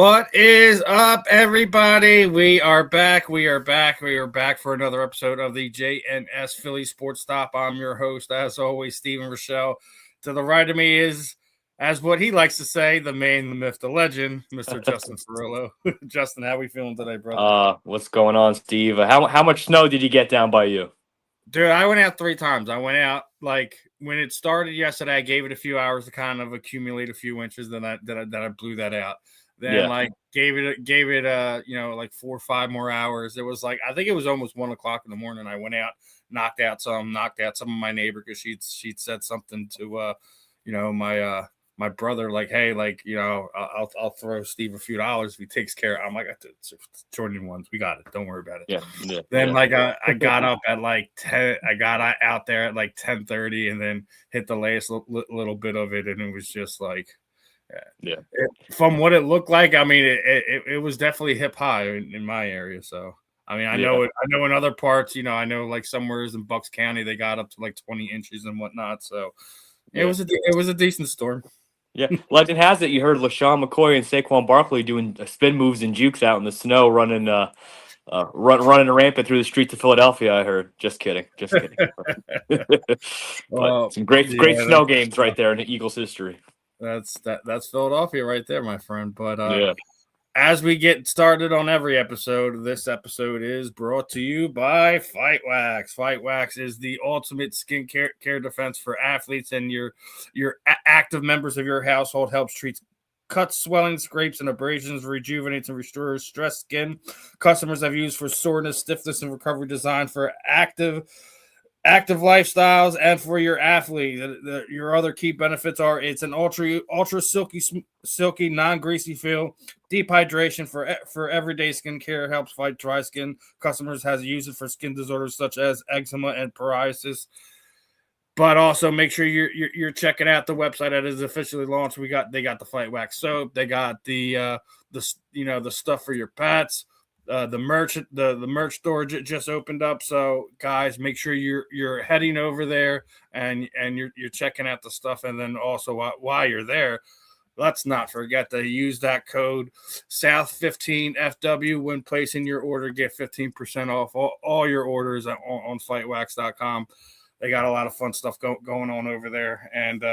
What is up, everybody? We are back. We are back for another episode of the JNS Philly Sports Stop. I'm your host, as always, Stephen Rychel. To the right of me is, as what he likes to say, the man, the myth, the legend, Mr. Justin Fioillio. Justin, how we feeling today, brother? What's going on, Steve? How much snow did you get down by you? Dude, I went out 3 times. I went out when it started yesterday. I gave it a few hours to kind of accumulate a few inches. Then I blew that out. Then gave it 4 or 5 more hours. It was I think it was almost 1 o'clock in the morning. I went out, knocked out some of my neighbor because she'd said something to my brother, hey, I'll throw Steve a few dollars if he takes care of it. I'm like, it's Jordan ones. We got it. Don't worry about it. Yeah. Then I got up at 10. I got out there at 10:30 and then hit the last little bit of it. And it was just from what it looked like, I mean, it was definitely hip high in my area. So, I mean, I know in other parts, I know somewhere in Bucks County, they got up to 20 inches and whatnot. So it was a decent storm. Yeah. Legend has it you heard LaShawn McCoy and Saquon Barkley doing spin moves and jukes out in the snow, running rampant through the streets of Philadelphia. I heard. Just kidding. But some great snow games right there in the Eagles history. That's Philadelphia right there, my friend. But as we get started on every episode, this episode is brought to you by Fight Wax. Fight Wax is the ultimate skincare defense for athletes and your active members of your household. Helps treat cuts, swelling, scrapes, and abrasions, rejuvenates and restores stressed skin. Customers have used for soreness, stiffness, and recovery, designed for active lifestyles and for your athlete. Your other key benefits are it's an ultra silky, non-greasy feel, deep hydration for everyday skincare, helps fight dry skin. Customers has used it for skin disorders such as eczema and psoriasis. But also make sure you're checking out the website that is officially launched. They got the Fight Wax soap. They got the stuff for your pets. The merch store just opened up. So guys, make sure you're heading over there and you're checking out the stuff. And then also while you're there, let's not forget to use that code South15FW when placing your order. Get 15% off all your orders on fightwax.com. They got a lot of fun stuff going on over there. And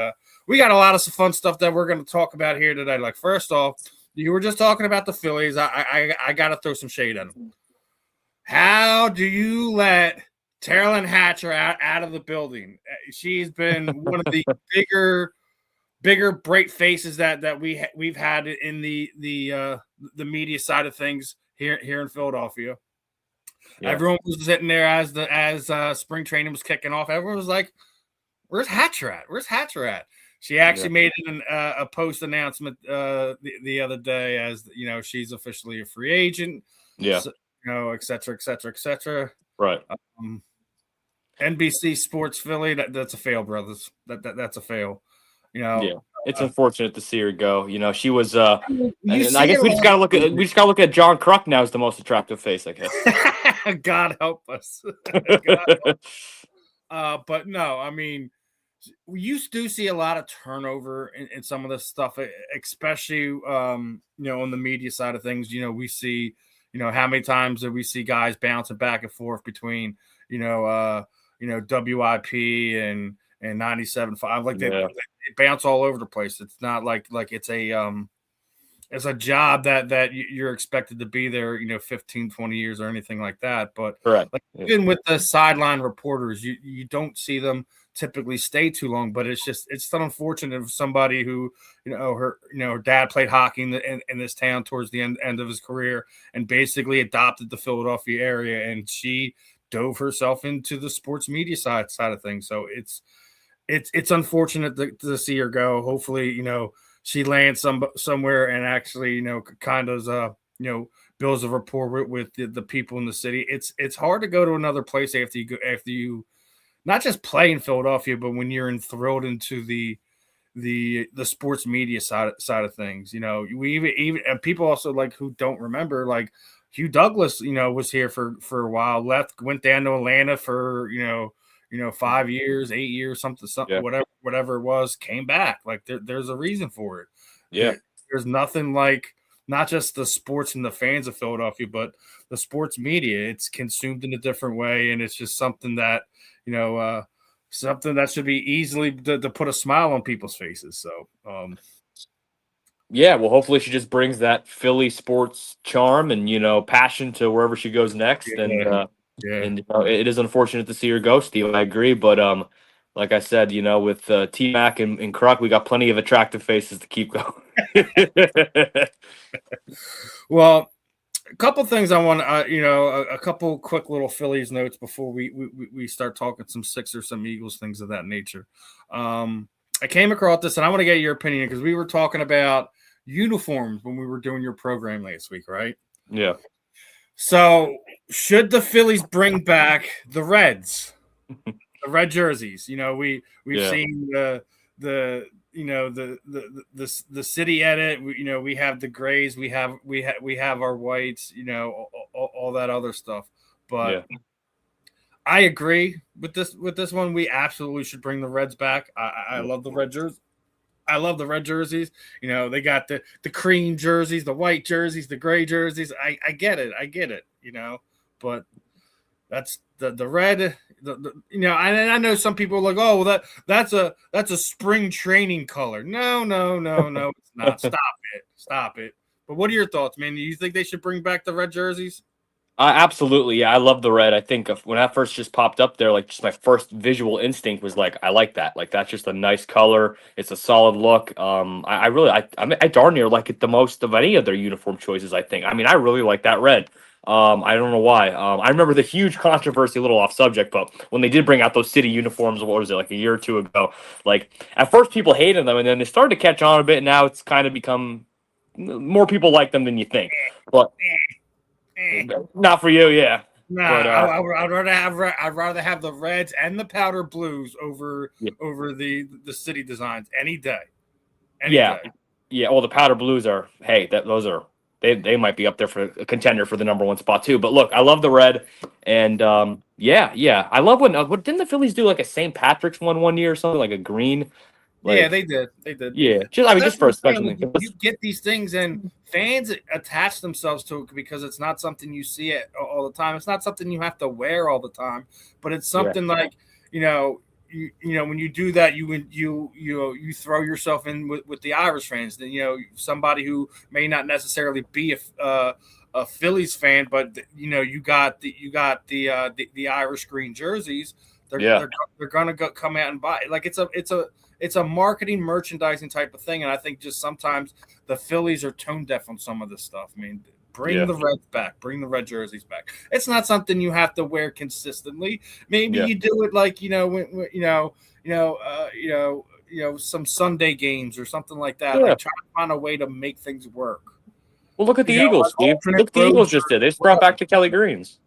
we got a lot of fun stuff that we're going to talk about here today. First off, you were just talking about the Phillies. I got to throw some shade at them. How do you let Terrell Hatcher out of the building? She's been one of the bigger bright faces that we've had in the media side of things here in Philadelphia. Yeah. Everyone was sitting there as spring training was kicking off. Everyone was like, "Where's Hatcher at? Where's Hatcher at?" She actually made a post announcement the other day, as she's officially a free agent. Yeah, so, et cetera, et cetera, et cetera. Right. NBC Sports Philly. That's a fail, brothers. That's a fail. Yeah, it's unfortunate to see her go. She was. And I guess we just gotta look at John Kruk now as the most attractive face. I guess. God help us. But no, I mean, you do see a lot of turnover in some of this stuff, especially on the media side of things. We see, how many times do we see guys bouncing back and forth between, WIP and 97.5, they bounce all over the place. It's not like it's a job that you're expected to be there, 15, 20 years or anything like that. But even with the sideline reporters, you don't see them typically stay too long. But it's so unfortunate of somebody who, her dad played hockey in this town towards the end of his career and basically adopted the Philadelphia area, and she dove herself into the sports media side of things. So it's unfortunate to see her go. Hopefully, she lands somewhere and actually, kind of, builds a rapport with the people in the city. It's hard to go to another place after you not just play in Philadelphia, but when you're enthralled into the sports media side of things. We even and people also who don't remember, Hugh Douglas, was here for a while, went down to Atlanta for 5 years, 8 years, something, whatever it was, came back. There's a reason for it. Yeah. There's nothing like not just the sports and the fans of Philadelphia, but the sports media. It's consumed in a different way, and it's just something that something that should be easily to put a smile on people's faces. So, yeah, well, hopefully she just brings that Philly sports charm and passion to wherever she goes next. And yeah. it is unfortunate to see her go, Steve. I agree, but like I said, with T Mac and Kruk, we got plenty of attractive faces to keep going. Well, a couple things I want a couple quick little Phillies notes before we start talking some Sixers, some Eagles, things of that nature. I came across this, and I want to get your opinion because we were talking about uniforms when we were doing your program last week, right? Yeah. So, should the Phillies bring back the Reds, the red jerseys? We've seen the city edit. We have the grays. We have our whites. All that other stuff. But I agree with this one. We absolutely should bring the Reds back. I love the red jerseys. I love the red jerseys. They got the cream jerseys, the white jerseys, the gray jerseys. I get it. But that's the red. I know some people are like, oh, well, that's a spring training color. No, it's not. Stop it. But what are your thoughts, man? Do you think they should bring back the red jerseys? Absolutely, yeah. I love the red. I think when that first just popped up there, like just my first visual instinct was like, I like that. Like that's just a nice color. It's a solid look. I darn near like it the most of any of their uniform choices. I think. I mean, I really like that red. I don't know why. I remember the huge controversy, a little off subject, but when they did bring out those city uniforms, what was it, like a year or two ago? Like at first people hated them, and then they started to catch on a bit. And now it's kind of become more people like them than you think. But not for you, yeah. Nah, but, I'd rather have the reds and the powder blues over the city designs any day. Yeah. Well, the powder blues are they might be up there for a contender for the number one spot too. But look, I love the red, and I love when what didn't the Phillies do like a St. Patrick's one year or something like a green. They did. Yeah, just for a special thing. You get these things, and fans attach themselves to it because it's not something you see it all the time. It's not something you have to wear all the time, but it's something like when you do that, you throw yourself in with the Irish fans. Then somebody who may not necessarily be a Phillies fan, but you got the Irish green jerseys. They're gonna come out and buy it. Like it's a marketing, merchandising type of thing, and I think just sometimes the Phillies are tone deaf on some of this stuff. I mean, bring the Reds back, bring the red jerseys back. It's not something you have to wear consistently. Maybe you do it like some Sunday games or something like that. Like try to find a way to make things work. Well, look at the Eagles, Steve. Look what the Eagles just did. They just brought back the Kelly Greens.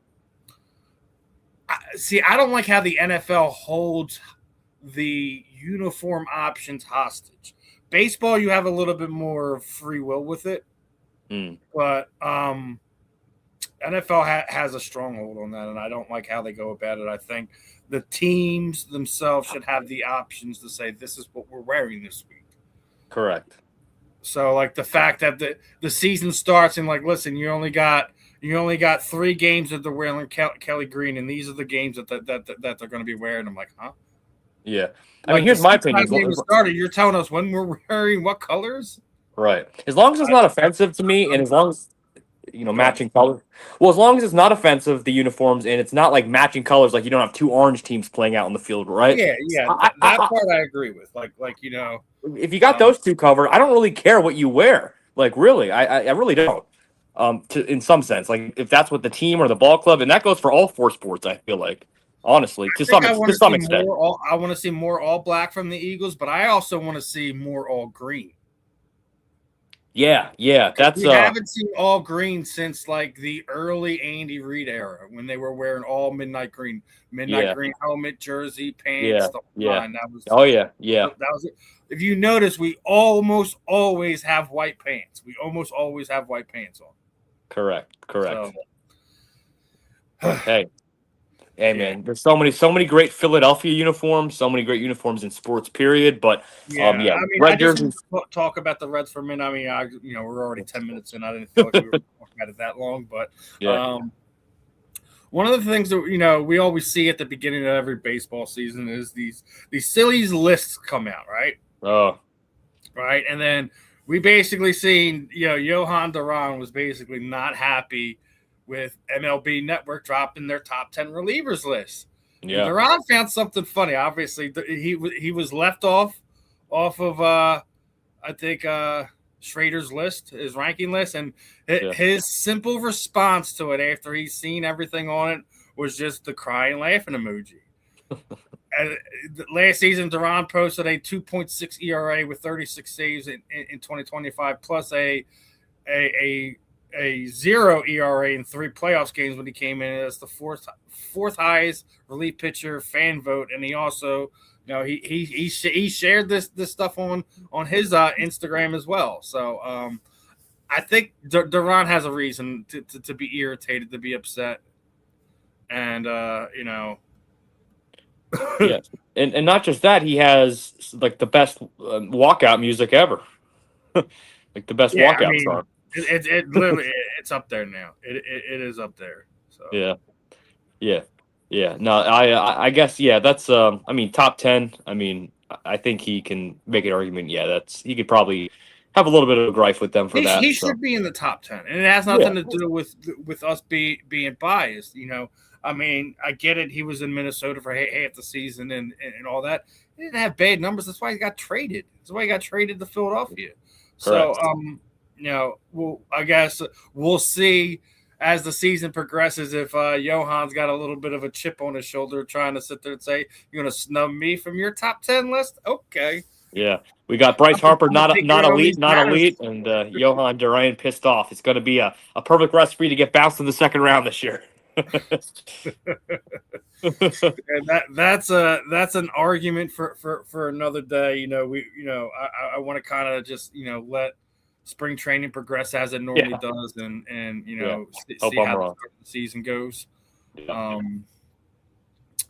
See, I don't like how the NFL holds the uniform options hostage. Baseball, you have a little bit more free will with it, but NFL has a stronghold on that, and I don't like how they go about it. I think the teams themselves should have the options to say, this is what we're wearing this week. Correct. So, like the fact that the season starts and like, listen, you only got 3 games that they're wearing Kelly Green, and these are the games that they're going to be wearing. I'm like, huh? Yeah. I mean, here's my opinion. You're telling us when we're wearing what colors? Right. As long as it's not offensive to me, and as long as matching colors. Well, as long as it's not offensive, the uniforms, and it's not like matching colors, like you don't have 2 orange teams playing out on the field, right? Yeah. That part I agree with. Like if you got those 2 covered, I don't really care what you wear. Like really, I really don't. In some sense, like if that's what the team or the ball club, and that goes for all 4 sports, I feel like. Honestly, to some extent. I want to see more all black from the Eagles, but I also want to see more all green. Yeah, that's we haven't seen all green since like the early Andy Reid era when they were wearing all midnight green helmet, jersey, pants. That was That was it. If you notice, we almost always have white pants. We almost always have white pants on. Correct. So, Okay. Hey man, there's so many great Philadelphia uniforms, so many great uniforms in sports. Period. But yeah, I mean, red I just jerseys. talk about the Reds for a minute. I mean, we're already 10 minutes in. I didn't feel like we were talking about it that long, but one of the things that we always see at the beginning of every baseball season is these silly lists come out, right? Oh, right, and then we basically seen Johan Duran was basically not happy with MLB Network dropping their top 10 relievers list. yeah. Duran found something funny. Obviously, he was left off of I think Schrader's list, his ranking list, and his simple response to it after he's seen everything on it was just the crying laughing emoji. And last season, Duran posted a 2.6 ERA with 36 saves in 2025, plus a 0 ERA in 3 playoffs games when he came in as the fourth highest relief pitcher fan vote, and he also he shared this stuff on his Instagram as well. So I think Duran has a reason to be irritated, to be upset, and yeah, and not just that, he has like the best walkout music ever, like the best walkout song. It literally it's up there now. It is up there. So yeah. No, I guess that's I mean top 10. I mean I think he can make an argument. Yeah, he could probably have a little bit of a gripe with them for that. He should be in the top 10, and it has nothing to do with us being biased. I mean, I get it. He was in Minnesota for half the season and all that. He didn't have bad numbers. That's why he got traded. That's why he got traded to Philadelphia. Correct. So, well, I guess we'll see as the season progresses if Johan's got a little bit of a chip on his shoulder trying to sit there and say, you're going to snub me from your top 10 list? Okay. Yeah. We got Bryce Harper, not elite, and Johan Duran pissed off. It's going to be a perfect recipe to get bounced in the second round this year. And that's an argument for another day. I want to kind of just let spring training progress as it normally does, and see how the season goes.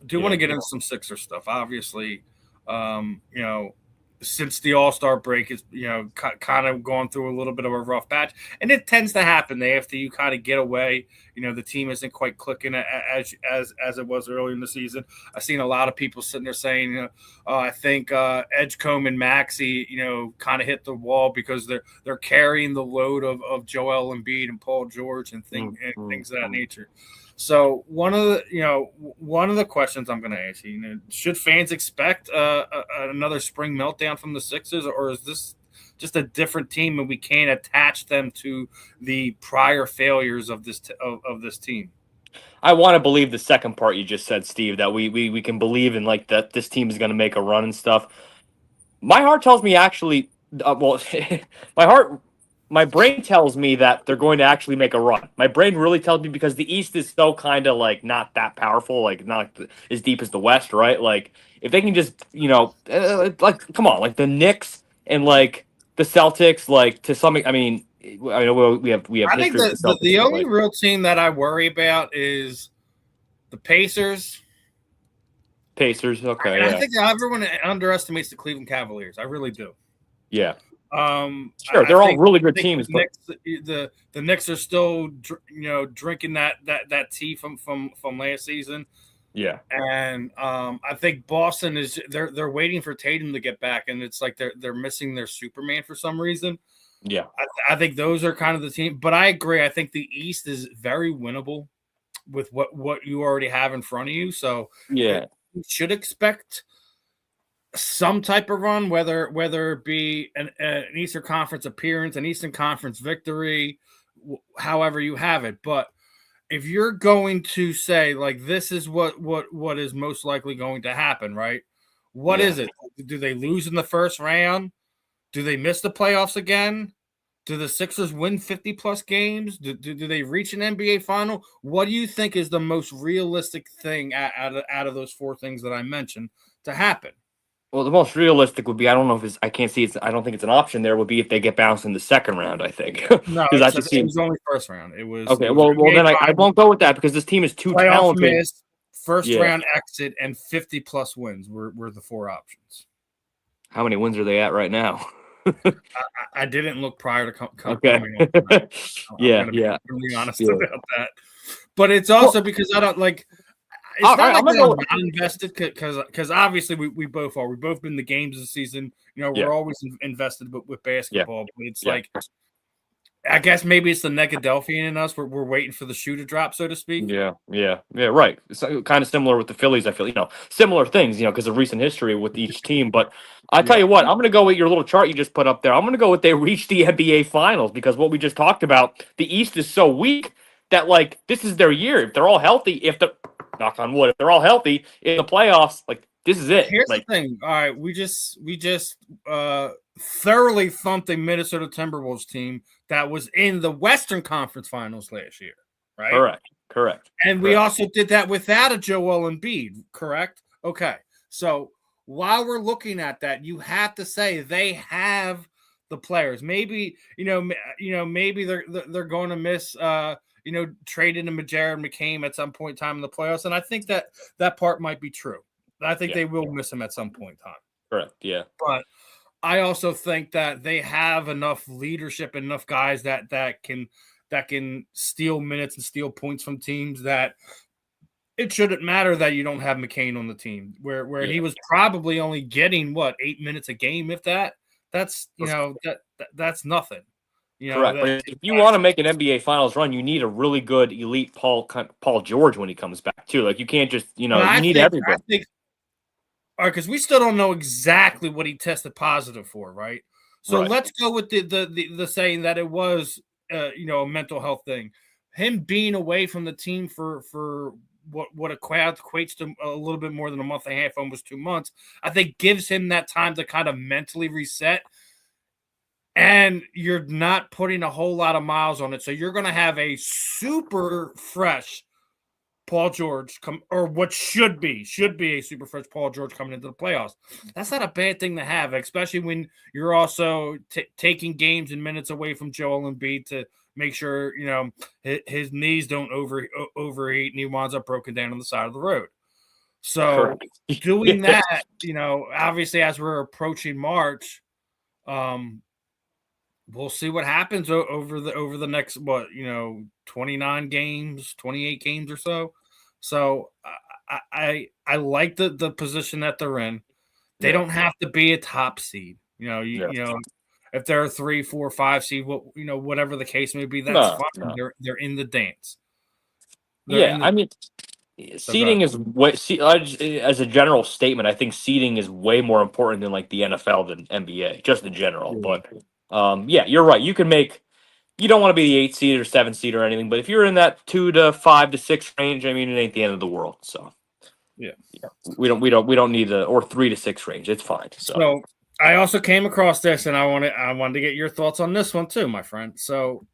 Do want to get into some Sixer stuff. Obviously, since the All-Star break is kind of going through a little bit of a rough patch, and it tends to happen after you kind of get away. The team isn't quite clicking as it was early in the season. I've seen a lot of people sitting there saying, I think Edgecombe and Maxey, kind of hit the wall because they're carrying the load of Joel Embiid and Paul George and things of that nature. So one of the questions I'm going to ask you, should fans expect another spring meltdown from the Sixers, or is this just a different team and we can't attach them to the prior failures of this team? I want to believe the second part you just said, Steve, that we can believe in like that this team is going to make a run and stuff. My heart tells me actually, my brain tells me that they're going to actually make a run. My brain really tells me because the East is so kind of like not that powerful, like not as deep as the West, right? Like if they can just, like come on, like the Knicks and like the Celtics, like to some, I mean we have. I think the only real team that I worry about is the Pacers. Okay. I think everyone underestimates the Cleveland Cavaliers. I really do. Yeah. Sure, they're all really good teams. The Knicks are still, drinking that tea from last season. Yeah, and I think Boston is they're waiting for Tatum to get back, and it's like they're missing their Superman for some reason. Yeah, I think those are kind of the team. But I agree. I think the East is very winnable with what you already have in front of you. So yeah, you should expect some type of run, whether it be an Eastern Conference appearance, an Eastern Conference victory, however you have it. But if you're going to say like this is what is most likely going to happen, right? What is it? Do they lose in the first round? Do they miss the playoffs again? Do the Sixers win 50-plus games? Do they reach an NBA final? What do you think is the most realistic thing out of those four things that I mentioned to happen? Well, the most realistic would be I don't think it's an option there. Would be if they get bounced in the second round. I think no, it was only first round. It was okay. Then I won't go with that because this team is too talented. first round exit, and 50+ wins were the 4 options. How many wins are they at right now? I didn't look prior to okay. coming on. I'm going to be really honest about that. But it's also because I don't like. It's not like I'm not invested because obviously we both are. We've both been in the games this season. We're always invested with basketball. But it's like, I guess maybe it's the Negadelphian in us. We're waiting for the shoe to drop, so to speak. Yeah, right. It's kind of similar with the Phillies. I feel similar things, because of recent history with each team. But I tell you what, I'm going to go with your little chart you just put up there. I'm going to go with they reached the NBA Finals because what we just talked about, the East is so weak that like this is their year. If they're all healthy, knock on wood, if they're all healthy in the playoffs, like this is it. Here's the thing. All right, we just thoroughly thumped a Minnesota Timberwolves team that was in the Western Conference Finals last year, right? Correct. And we also did that without a Joel Embiid, correct? Okay. So while we're looking at that, you have to say they have the players. Maybe maybe they're going to miss trading to Jared McCain at some point in time in the playoffs, and I think that part might be true. I think they will miss him at some point in time. Correct. Yeah. But I also think that they have enough leadership, enough guys that can steal minutes and steal points from teams that it shouldn't matter that you don't have McCain on the team where he was probably only getting 8 minutes a game, if that. That's that's nothing. Correct. But if you want to make an NBA Finals run, you need a really good elite Paul George when he comes back too. Like you can't just you need everybody. All right, because we still don't know exactly what he tested positive for, right? So let's go with the saying that it was a mental health thing. Him being away from the team for what equates to a little bit more than a month and a half, almost 2 months, I think gives him that time to kind of mentally reset. And you're not putting a whole lot of miles on it. So you're going to have a super fresh Paul George or what should be a super fresh Paul George coming into the playoffs. That's not a bad thing to have, especially when you're also taking games and minutes away from Joel Embiid to make sure his knees don't overheat and he winds up broken down on the side of the road. So doing that, obviously as we're approaching March, we'll see what happens over the next 29 games, 28 games or so. So I like the position that they're in. They don't have to be a top seed. If they're a 3, 4, 5 seed, whatever the case may be, that's fine. No. They're in the dance. Seeding is as a general statement. I think seeding is way more important than like the NFL than NBA, just in general. Yeah. But you're right. You don't want to be the 8 seed or 7 seed or anything, but if you're in that 2 to 5 to 6 range, I mean, it ain't the end of the world. So we don't need or 3 to 6 range. It's fine. So I also came across this, and I wanted to get your thoughts on this one too, my friend. So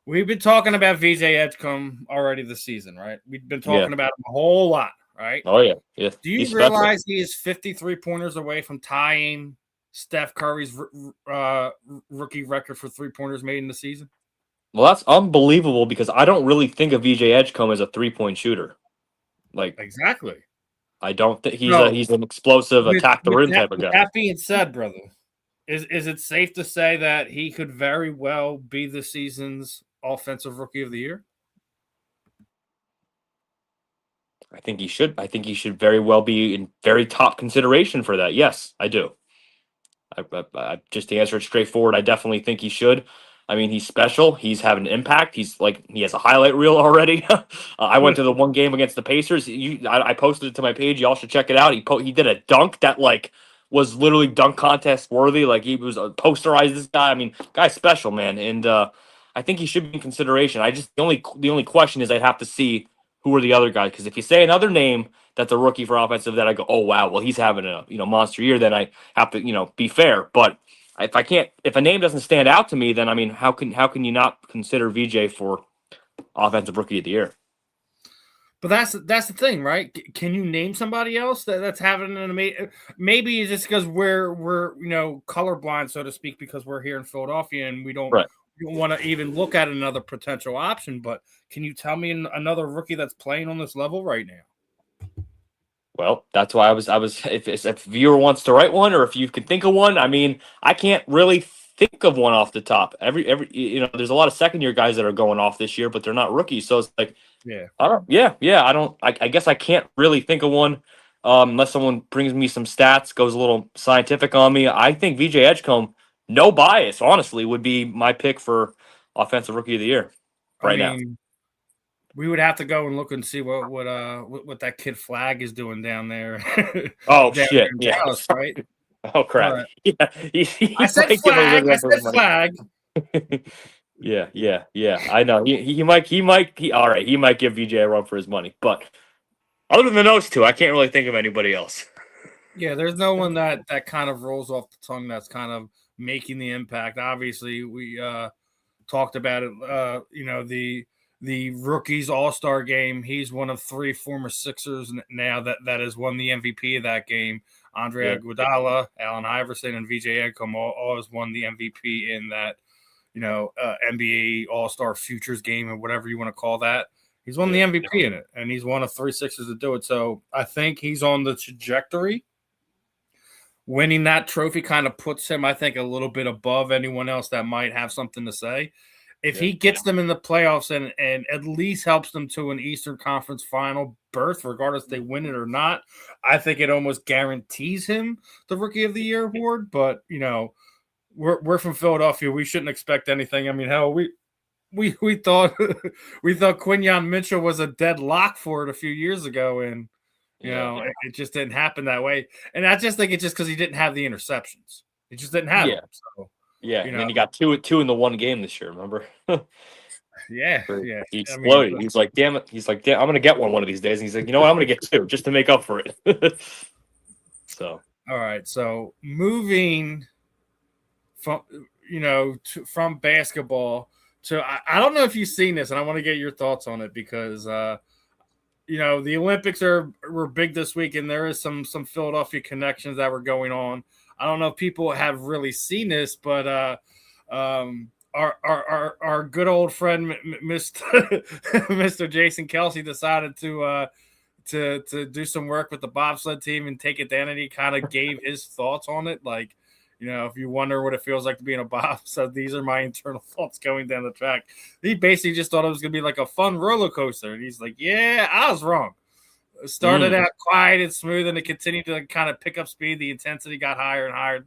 we've been talking about VJ Edgecombe already this season, right? We've been talking about him a whole lot, right? Oh yeah. Do you realize he is 53 pointers away from tying Steph Curry's rookie record for 3-pointers made in the season? Well, that's unbelievable because I don't really think of VJ Edgecombe as a 3-point shooter. Like exactly. I don't think he's an explosive attack the rim type of guy. That being said, brother, is it safe to say that he could very well be the season's offensive rookie of the year? I think he should. I think he should very well be in very top consideration for that. Yes, I do. I just to answer it straightforward, I definitely think he should. I mean, he's special. He's having an impact. He has a highlight reel already. I went to the one game against the Pacers. I posted it to my page. Y'all should check it out. He did a dunk that was literally dunk contest worthy. Like he was posterized this guy. I mean, guy's special, man. And I think he should be in consideration. The only question is I'd have to see who are the other guys, because if you say another name that's a rookie for offensive, then I go, oh wow, well he's having a monster year. Then I have to be fair. But if a name doesn't stand out to me, then I mean, how can you not consider VJ for offensive rookie of the year? But that's the thing, right? Can you name somebody else that's having an amazing? Maybe it's just because we're colorblind, so to speak, because we're here in Philadelphia and we don't want to even look at another potential option. But can you tell me another rookie that's playing on this level right now? Well, that's why I was. If a viewer wants to write one, or if you can think of one, I mean, I can't really think of one off the top. There's a lot of second year guys that are going off this year, but they're not rookies. So it's like, Yeah. I don't. I guess I can't really think of one, unless someone brings me some stats, goes a little scientific on me. I think VJ Edgecombe, no bias, honestly, would be my pick for offensive rookie of the year right now. We would have to go and look and see what that kid Flag is doing down there. Oh down shit! in Yeah. Dallas, right? Oh crap! Yeah, I said Flag. I said Flag. Yeah. I know. He might. All right. He might give VJ a run for his money. But other than those two, I can't really think of anybody else. Yeah, there's no one that kind of rolls off the tongue that's kind of making the impact. Obviously, we talked about it. The rookies All-Star game. He's one of 3 former Sixers now that has won the MVP of that game. Andre Iguodala, Allen Iverson, and VJ Edgecombe all has won the MVP in that NBA All-Star Futures game or whatever you want to call that. He's won the MVP in it, and he's one of 3 Sixers to do it. So I think he's on the trajectory. Winning that trophy kind of puts him, I think, a little bit above anyone else that might have something to say. If he gets them in the playoffs and at least helps them to an Eastern Conference final berth, regardless if they win it or not, I think it almost guarantees him the Rookie of the Year award. But, we're from Philadelphia. We shouldn't expect anything. I mean, hell, we thought Quinyon Mitchell was a dead lock for it a few years ago, and it just didn't happen that way. And I just think it's just because he didn't have the interceptions. He just didn't have them. So, and then he got two in the one game this year. Remember? Yeah. He exploded. He's like, damn it. He's like, damn, I'm gonna get one of these days. And he's like, you know what? I'm gonna get 2 just to make up for it. So. All right. So moving from basketball to I don't know if you've seen this, and I want to get your thoughts on it because the Olympics were big this week, and there is some Philadelphia connections that were going on. I don't know if people have really seen this, but our good old friend Mr. Jason Kelsey decided to do some work with the bobsled team and take identity. Kind of gave his thoughts on it, like, if you wonder what it feels like to be in a bobsled, these are my internal thoughts going down the track. He basically just thought it was going to be like a fun roller coaster, and he's like, "Yeah, I was wrong." It started out quiet and smooth, and it continued to kind of pick up speed. The intensity got higher and higher.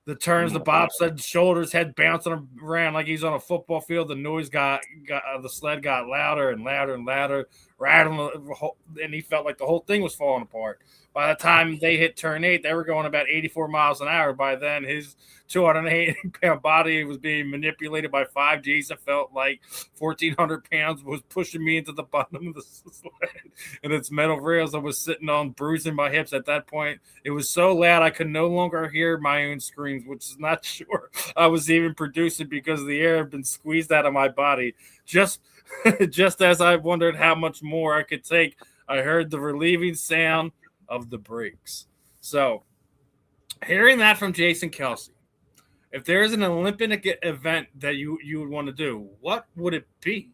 The turns, the bobsled shoulders, head bouncing around like he's on a football field. The noise the sled got louder and louder and louder, rattling, and he felt like the whole thing was falling apart. By the time they hit turn 8, they were going about 84 miles an hour. By then, his 280-pound body was being manipulated by 5Gs. It felt like 1,400 pounds was pushing me into the bottom of the sled, and its metal rails I was sitting on, bruising my hips. At that point, it was so loud I could no longer hear my own screams, which is not sure I was even producing because the air had been squeezed out of my body. Just as I wondered how much more I could take, I heard the relieving sound of the brakes. So, hearing that from Jason Kelsey, if there is an Olympic event that you would want to do, what would it be?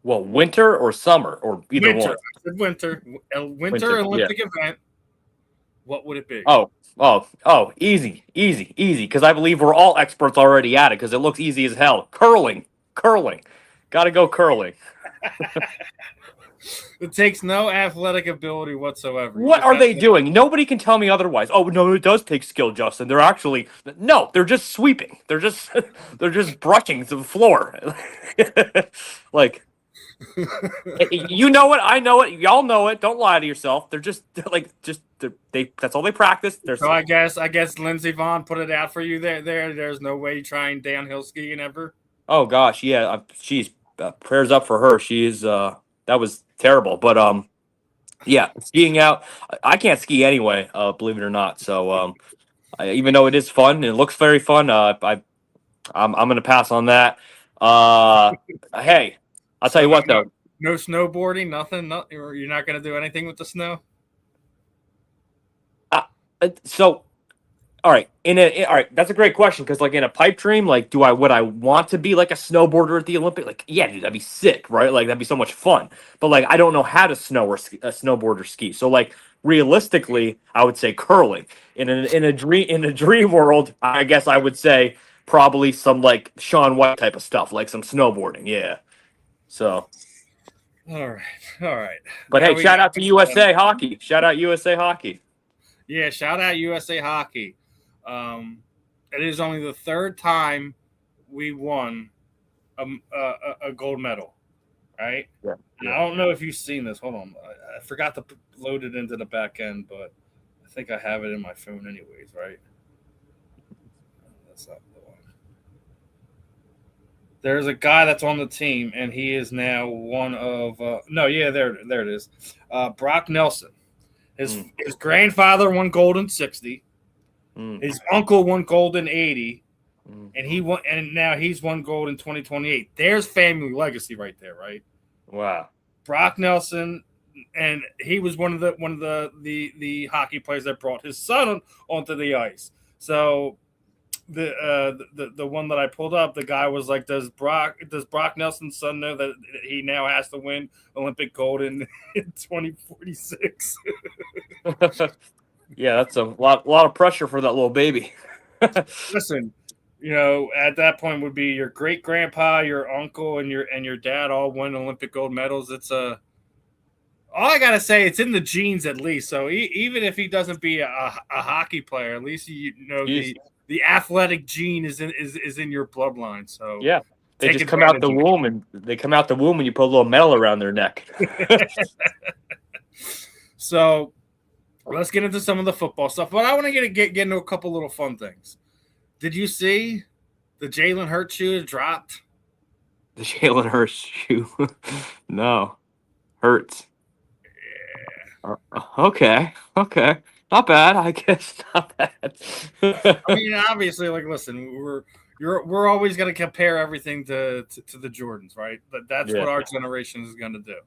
Well, winter or summer or either winter. one? I said winter Olympic event. What would it be? Oh, easy. Because I believe we're all experts already at it because it looks easy as hell. Curling. Got to go curling. It takes no athletic ability whatsoever. What are they doing? Nobody can tell me otherwise. Oh no, it does take skill, Justin. They're just sweeping. They're just brushing the floor. Like, you know it, I know it, y'all know it. Don't lie to yourself. That's all they practice. So I guess Lindsey Vonn put it out for you There's no way trying downhill skiing ever. Oh gosh, yeah. She's prayers up for her. She is that was terrible. But yeah, skiing out. I can't ski anyway, believe it or not. So even though it is fun and it looks very fun, I'm gonna pass on that. Hey, I'll tell you what though. No snowboarding, nothing. You're not gonna do anything with the snow. So All right, all right, that's a great question because like in a pipe dream, like would I want to be like a snowboarder at the Olympic? Like, yeah, dude, that'd be sick, right? Like that'd be so much fun. But like, I don't know how to snowboard or ski. So like, realistically, I would say curling. In a dream world, I guess I would say probably some like Shaun White type of stuff, like some snowboarding. Yeah. So, All right, all right. but Now hey, we shout out to got USA Hockey. Shout out USA Hockey. yeah. Shout out USA Hockey. It is only the third time we won a gold medal, right? Yeah. And I don't know if you've seen this. Hold on, I forgot to load it into the back end, but I think I have it in my phone anyways, right? That's not the one. There's a guy that's on the team, and he is now one of no, yeah, there it is. Brock Nelson. His grandfather won gold in '60. His uncle won gold in '80, and he won, and now he's won gold in 2028. There's family legacy right there, right? Wow. Brock Nelson, and he was one of the hockey players that brought his son onto the ice. So the one that I pulled up, the guy was like, does Brock Nelson's son know that he now has to win Olympic gold in 2046? Yeah, that's a lot of pressure for that little baby. Listen, at that point would be your great grandpa, your uncle, and your dad all won Olympic gold medals. It's all I gotta say, it's in the genes at least. So even if he doesn't be a hockey player, at least the athletic gene is in your bloodline. So yeah, they just come out the womb and you put a little medal around their neck. So let's get into some of the football stuff. But I want to get into a couple little fun things. Did you see the Jalen Hurts shoe dropped? The Jalen Hurts shoe? No. Hurts. Yeah. Okay. Not bad, I guess. Not bad. I mean, obviously, like, listen, we're always going to compare everything to the Jordans, right? That's what our generation is going to do.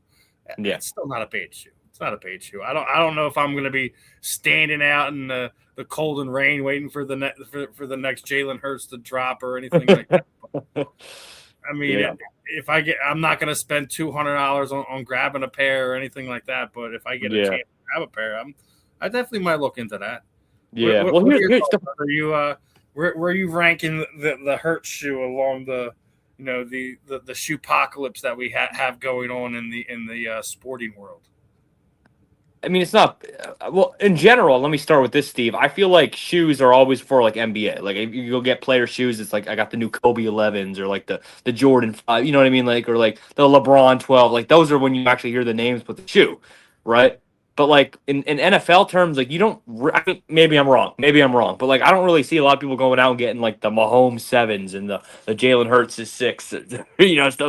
Yeah, it's still not a bad shoe. It's not a bad shoe. I don't know if I'm going to be standing out in the cold and rain waiting for the next Jalen Hurts to drop or anything like that. I mean, I'm not going to spend $200 on grabbing a pair or anything like that. But if I get a chance to grab a pair, I definitely might look into that. Yeah. What where are you ranking the Hurts shoe along the the shoe apocalypse that we have going on in the sporting world? I mean, it's not well in general. Let me start with this, Steve. I feel like shoes are always for like NBA. Like if you go get player shoes, it's like I got the new Kobe 11s or like the Jordan 5. You know what I mean? Like or like the LeBron 12. Like those are when you actually hear the names with the shoe, right? But like in NFL terms, like you don't. I mean, maybe I'm wrong. But like I don't really see a lot of people going out and getting like the Mahomes 7s and the Jalen Hurts 6. Still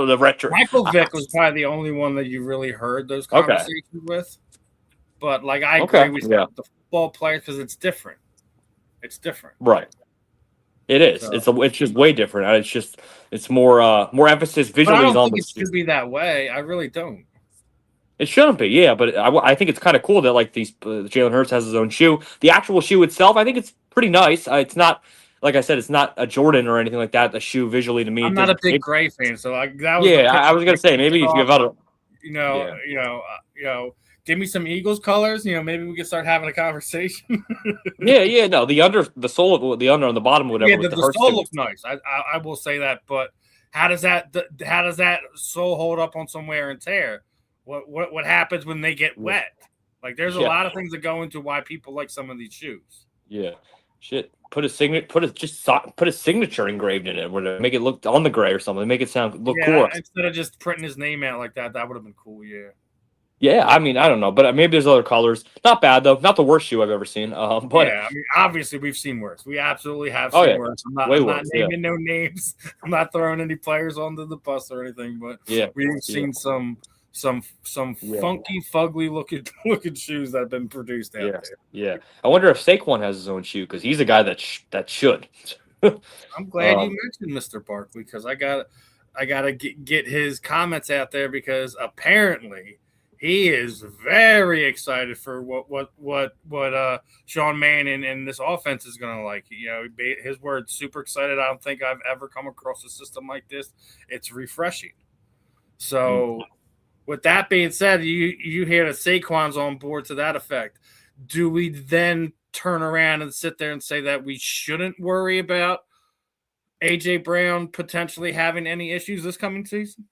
the retro. Michael Vick was probably the only one that you really heard those conversations with. But like I agree with the football players because it's different. It's different, right? It is. So, it's just way different. It's more emphasis visually. But I don't think it should be that way. I really don't. It shouldn't be, yeah. But I think it's kind of cool that like these Jalen Hurts has his own shoe. The actual shoe itself, I think it's pretty nice. It's not. Like I said, it's not a Jordan or anything like that. The shoe visually to me, I'm not a big Gray fan, so that was I was gonna say maybe if you have a, give me some Eagles colors. Maybe we can start having a conversation. No, the sole on the bottom, whatever. Yeah, the sole looks nice. I will say that, but how does that sole hold up on some wear and tear? What happens when they get wet? Like there's a lot of things that go into why people like some of these shoes. Yeah, shit. Put a signature engraved in it, or make it look on the gray or something. Make it look cool. Instead of just printing his name out like that, that would have been cool. Yeah. Yeah, I mean, I don't know, but maybe there's other colors. Not bad though. Not the worst shoe I've ever seen. But yeah, I mean, obviously we've seen worse. We absolutely have seen worse. I'm not naming no names. I'm not throwing any players onto the bus or anything, but we've seen some funky, fugly looking shoes that have been produced out there. Yeah, I wonder if Saquon has his own shoe because he's a guy that should. I'm glad you mentioned Mr. Barkley because I gotta get his comments out there because apparently he is very excited for what Sean Mannion and this offense is going to like. His word, super excited. I don't think I've ever come across a system like this. It's refreshing. So, with that being said, you hear that Saquon's on board to that effect. Do we then turn around and sit there and say that we shouldn't worry about AJ Brown potentially having any issues this coming season?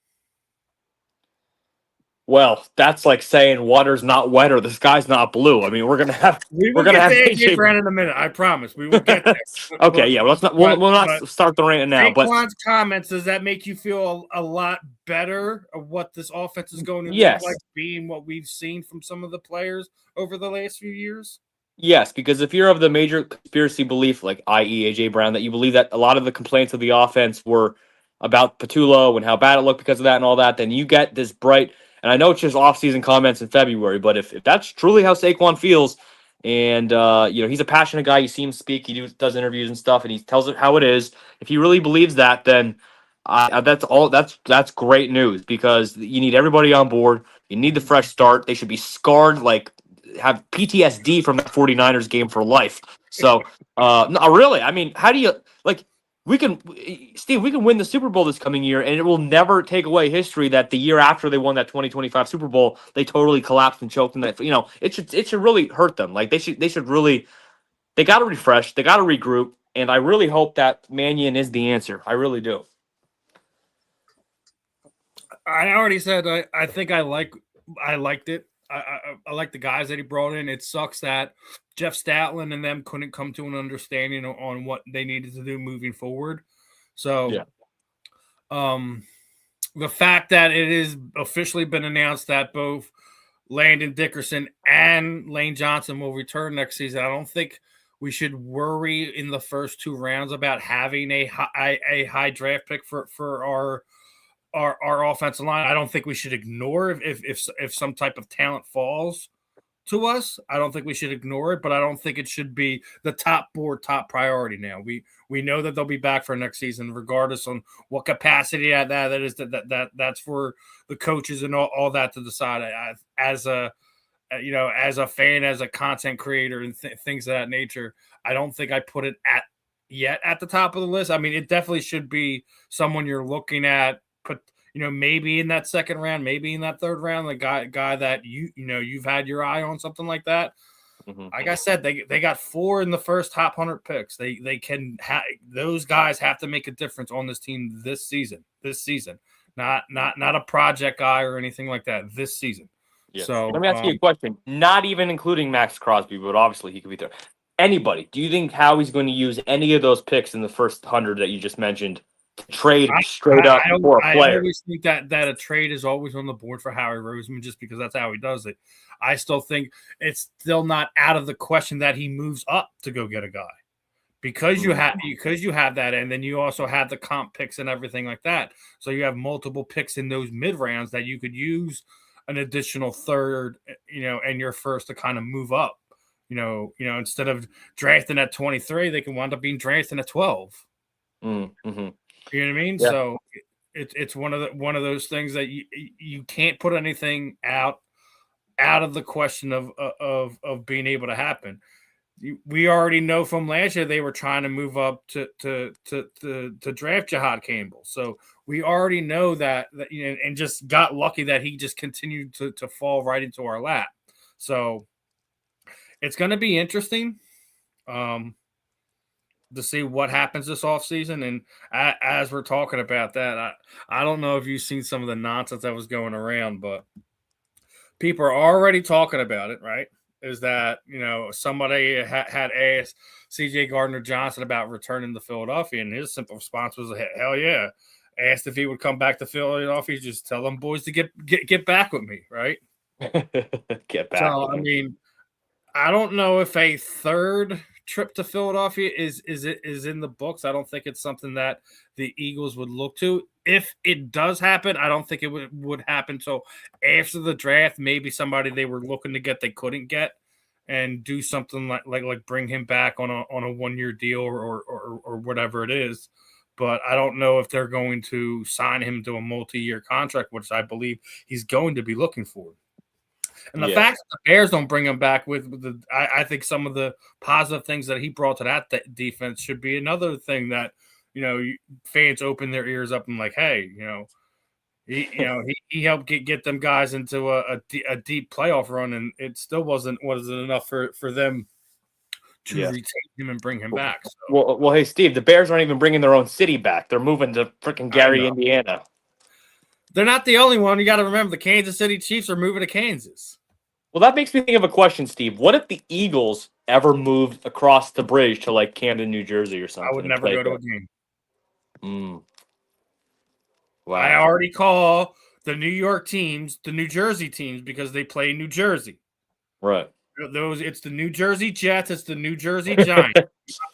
Well, that's like saying water's not wet or the sky's not blue. I mean, we're gonna have we will get to AJ Brown in a minute. I promise we will get there. Okay, yeah. Well, we'll not start the rant now. But Saquon's comments, does that make you feel a lot better of what this offense is going to look like, being what we've seen from some of the players over the last few years? Yes, because if you're of the major conspiracy belief, like i.e. AJ Brown, that you believe that a lot of the complaints of the offense were about Patullo and how bad it looked because of that and all that, then you get this bright. And I know it's just off-season comments in February, but if that's truly how Saquon feels, and he's a passionate guy, you see him speak, he does interviews and stuff, and he tells it how it is. If he really believes that, then that's great news, because you need everybody on board. You need the fresh start. They should be scarred, like have PTSD from that 49ers game for life. So, no, really, I mean, how do you like? We can win the Super Bowl this coming year, and it will never take away history that the year after they won that 2025 Super Bowl, they totally collapsed and choked. And that, it should really hurt them. Like they got to refresh, they got to regroup, and I really hope that Mannion is the answer. I really do. I already said I think I liked it. I like the guys that he brought in. It sucks that Jeff Stoutland and them couldn't come to an understanding on what they needed to do moving forward. So, the fact that it has officially been announced that both Landon Dickerson and Lane Johnson will return next season, I don't think we should worry in the first two rounds about having a high draft pick for our offensive line. I don't think we should ignore if some type of talent falls to us. I don't think we should ignore it, but I don't think it should be the top priority now. We know that they'll be back for next season, regardless on what capacity that is. That's for the coaches and all that to decide. As a fan, as a content creator, and things of that nature, I don't think I put it at the top of the list. I mean, it definitely should be someone you're looking at. Maybe in that second round, maybe in that third round, the guy that you've had your eye on, something like that. Mm-hmm. Like I said, they got 4 in the first top 100 picks. They can those guys have to make a difference on this team this season. Not a project guy or anything like that this season. Yes. So let me ask you a question. Not even including Max Crosby, but obviously he could be there. Anybody? Do you think Howie's going to use any of those picks in the first 100 that you just mentioned? Trade straight up for a player. I always think that a trade is always on the board for Howie Roseman, just because that's how he does it. I still think it's still not out of the question that he moves up to go get a guy, because you have that, and then you also have the comp picks and everything like that. So you have multiple picks in those mid rounds that you could use an additional third, and your first to kind of move up. Instead of drafting at 23, they can wind up being drafting at 12. Mm-hmm. You know what I mean? Yeah. So it's one of those things that you can't put anything out of the question of being able to happen. We already know from last year they were trying to move up to draft Jihad Campbell. So we already know that and just got lucky that he just continued to fall right into our lap. So it's going to be interesting. To see what happens this offseason. And as we're talking about that, I don't know if you've seen some of the nonsense that was going around, but people are already talking about it, right? Is that, somebody had asked C.J. Gardner-Johnson about returning to Philadelphia, and his simple response was, hell yeah. Asked if he would come back to Philadelphia, just tell them boys to get back with me, right? Get back. So, I mean, I don't know if a third trip to Philadelphia is in the books. I don't think it's something that the Eagles would look to. If it does happen, I don't think it would happen until after the draft. Maybe somebody they were looking to get they couldn't get, and do something like bring him back on a 1-year deal or whatever it is. But I don't know if they're going to sign him to a multi-year contract, which I believe he's going to be looking for. And the fact that the Bears don't bring him back with the, I think some of the positive things that he brought to that defense should be another thing that, fans open their ears up and like, hey, he helped get them guys into a deep playoff run, and it still wasn't enough for them to retain him and bring him back. So. Well, hey, Steve, the Bears aren't even bringing their own city back. They're moving to freaking Gary, Indiana. They're not the only one. You got to remember, the Kansas City Chiefs are moving to Kansas. Well, that makes me think of a question, Steve. What if the Eagles ever moved across the bridge to like Camden, New Jersey or something? I would never go to a game. Wow. I already call the New York teams the New Jersey teams because they play New Jersey. Right. It's the New Jersey Jets. It's the New Jersey Giants.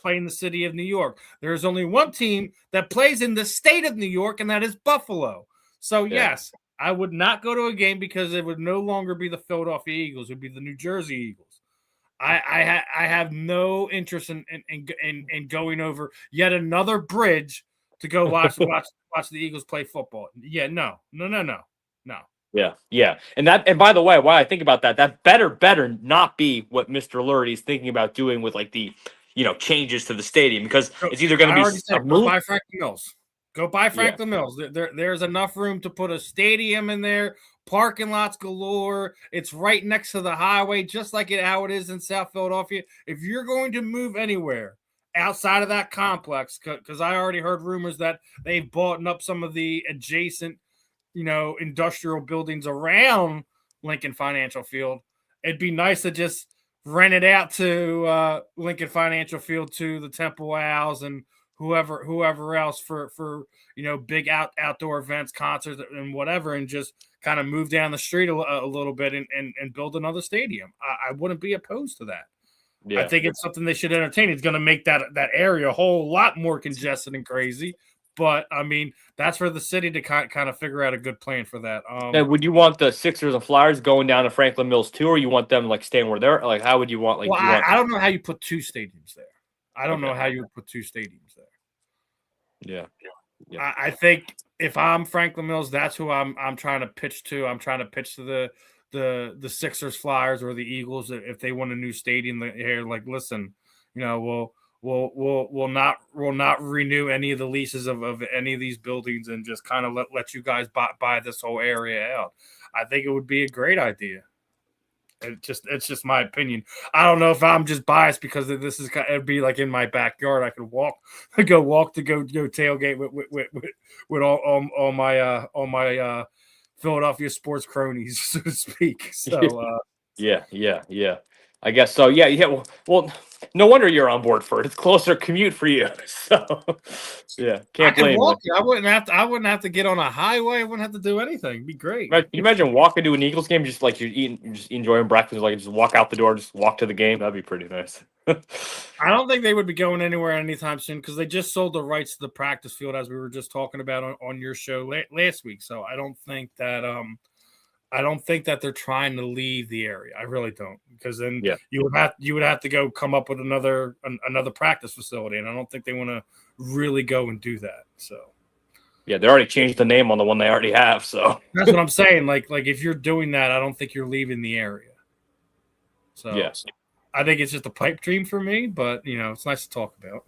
Play in the city of New York. There's only one team that plays in the state of New York, and that is Buffalo. So, yes, I would not go to a game because it would no longer be the Philadelphia Eagles. It would be the New Jersey Eagles. I have no interest in going over yet another bridge to go watch the Eagles play football. Yeah, no. Yeah. And by the way, why I think about that better not be what Mr. Lurdy is thinking about doing with like the changes to the stadium, because it's either going to be a move. Go buy Franklin Mills. Go buy Franklin Mills. There's enough room to put a stadium in there, parking lots galore. It's right next to the highway, just like how it is in South Philadelphia. If you're going to move anywhere outside of that complex, because I already heard rumors that they've bought up some of the adjacent, industrial buildings around Lincoln Financial Field, it'd be nice to just rent it out to Lincoln Financial Field to the Temple Owls and whoever else for big outdoor events, concerts, and whatever, and just kind of move down the street a little bit and build another stadium. I wouldn't be opposed to that. Yeah. I think it's something they should entertain. It's going to make that area a whole lot more congested and crazy. But, I mean, that's for the city to kind of figure out a good plan for that. And would you want the Sixers and Flyers going down to Franklin Mills too, or you want them like staying where they're? Like, how would you want? Like, well, I don't know how you put two stadiums there. I don't know how you would put two stadiums there. Yeah. I think if I'm Franklin Mills, that's who I'm trying to pitch to. I'm trying to pitch to the Sixers, Flyers, or the Eagles if they want a new stadium here. Like, listen, we'll not renew any of the leases of any of these buildings and just kind of let you guys buy this whole area out. I think it would be a great idea. It's just my opinion. I don't know if I'm just biased because it'd be like in my backyard. I could go tailgate with all my Philadelphia sports cronies, so to speak. So yeah. I guess so. Yeah. Well, no wonder you're on board for it. It's closer commute for you. So yeah, can't blame you. I wouldn't have to get on a highway. I wouldn't have to do anything. It'd be great. Can you imagine walking to an Eagles game, just like you're just enjoying breakfast, like just walk out the door, just walk to the game? That'd be pretty nice. I don't think they would be going anywhere anytime soon because they just sold the rights to the practice field, as we were just talking about on your show last week. So I don't think that they're trying to leave the area. I really don't, because then you would have to go come up with another practice facility, and I don't think they want to really go and do that. So yeah, they already changed the name on the one they already have. So that's what I'm saying. Like if you're doing that, I don't think you're leaving the area. So yes. I think it's just a pipe dream for me, but it's nice to talk about.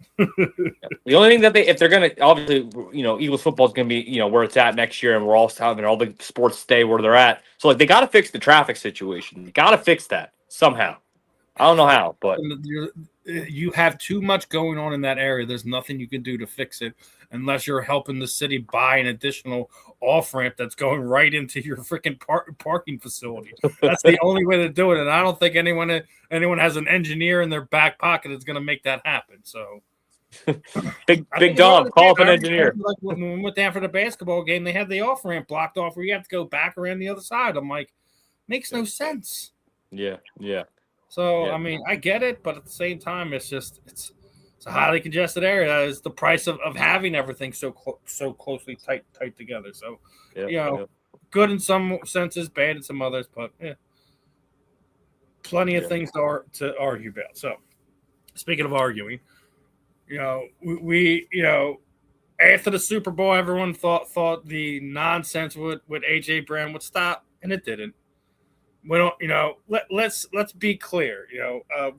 The only thing that if they're gonna, obviously, Eagles football is gonna be, where it's at next year, and we're all having all the sports stay where they're at. So like they got to fix the traffic situation. You got to fix that somehow. I don't know how, but you have too much going on in that area. There's nothing you can do to fix it unless you're helping the city buy an additional off ramp that's going right into your freaking parking facility. That's the only way to do it, and I don't think anyone has an engineer in their back pocket that's going to make that happen. So, big dog, call up an engineer. Like when we went down for the basketball game, they had the off ramp blocked off where you have to go back around the other side. I'm like, makes no sense. Yeah. So I mean, I get it, but at the same time, it's a highly congested area. That is the price of having everything so closely tight together. So good in some senses, bad in some others, but plenty of things to argue about. So speaking of arguing, we after the Super Bowl, everyone thought the nonsense with AJ Brown would stop, and it didn't. we don't, let's be clear.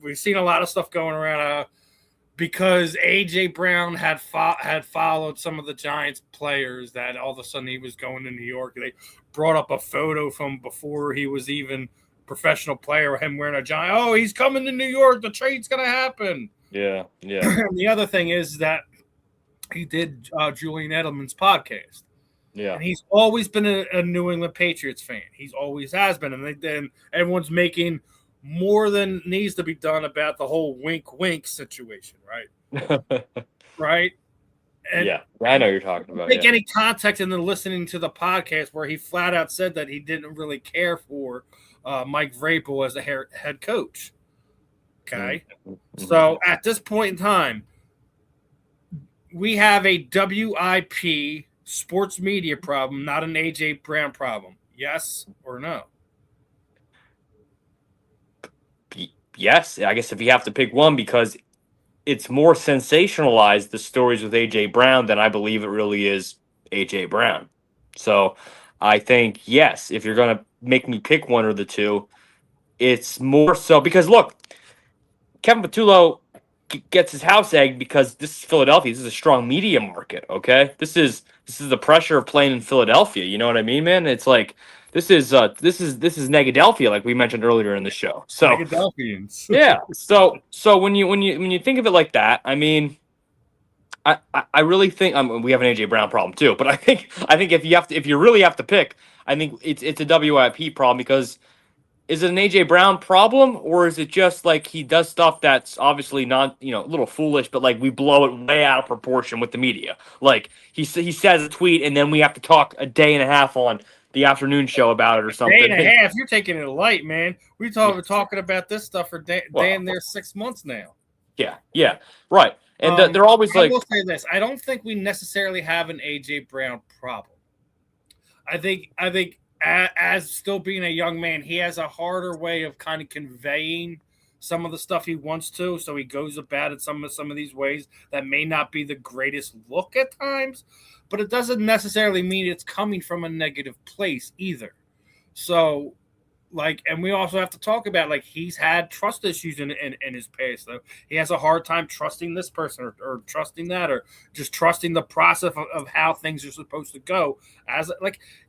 We've seen a lot of stuff going around because AJ Brown had followed some of the Giants players that all of a sudden he was going to New York. They brought up a photo from before he was even a professional player, him wearing a Giant. Oh, he's coming to New York. The trade's going to happen. Yeah. And the other thing is that he did Julian Edelman's podcast. Yeah. And he's always been a New England Patriots fan. He's always has been. And then everyone's making more than needs to be done about the whole wink situation, right? Right? And yeah, I know you're talking about. Take any context into listening to the podcast where he flat out said that he didn't really care for Mike Vrabel as a head coach. Okay? Mm-hmm. So at this point in time, we have a WIP sports media problem, not an AJ Brown problem. Yes or no? Yes, I guess if you have to pick one, because it's more sensationalized, the stories with AJ Brown, than I believe it really is AJ Brown. So I think, yes, if you're going to make me pick one or the two, it's more so because, look, Kevin Patullo gets his house egged because this is Philadelphia. This is a strong media market, okay? This is the pressure of playing in Philadelphia. You know what I mean, man? It's like this is Negadelphia, like we mentioned earlier in the show. So Negadelphians. yeah. So when you think of it like that, I mean, I really think we have an AJ Brown problem too. But I think if you really have to pick, I think it's a WIP problem, because is it an AJ Brown problem, or is it just like he does stuff that's obviously not, a little foolish, but like we blow it way out of proportion with the media? Like he says a tweet and then we have to talk a day and a half on the afternoon show about it or something. Day and a half? You're taking it light, man. We're talking about this stuff for damn near 6 months now. Yeah, right. And they're always like. I will say this: I don't think we necessarily have an AJ Brown problem. I think as still being a young man, he has a harder way of kind of conveying some of the stuff he wants to. So he goes about it some of these ways that may not be the greatest look at times, but it doesn't necessarily mean it's coming from a negative place either. So, and we also have to talk about, he's had trust issues in his past, though. He has a hard time trusting this person or trusting that, or just trusting the process of how things are supposed to go. As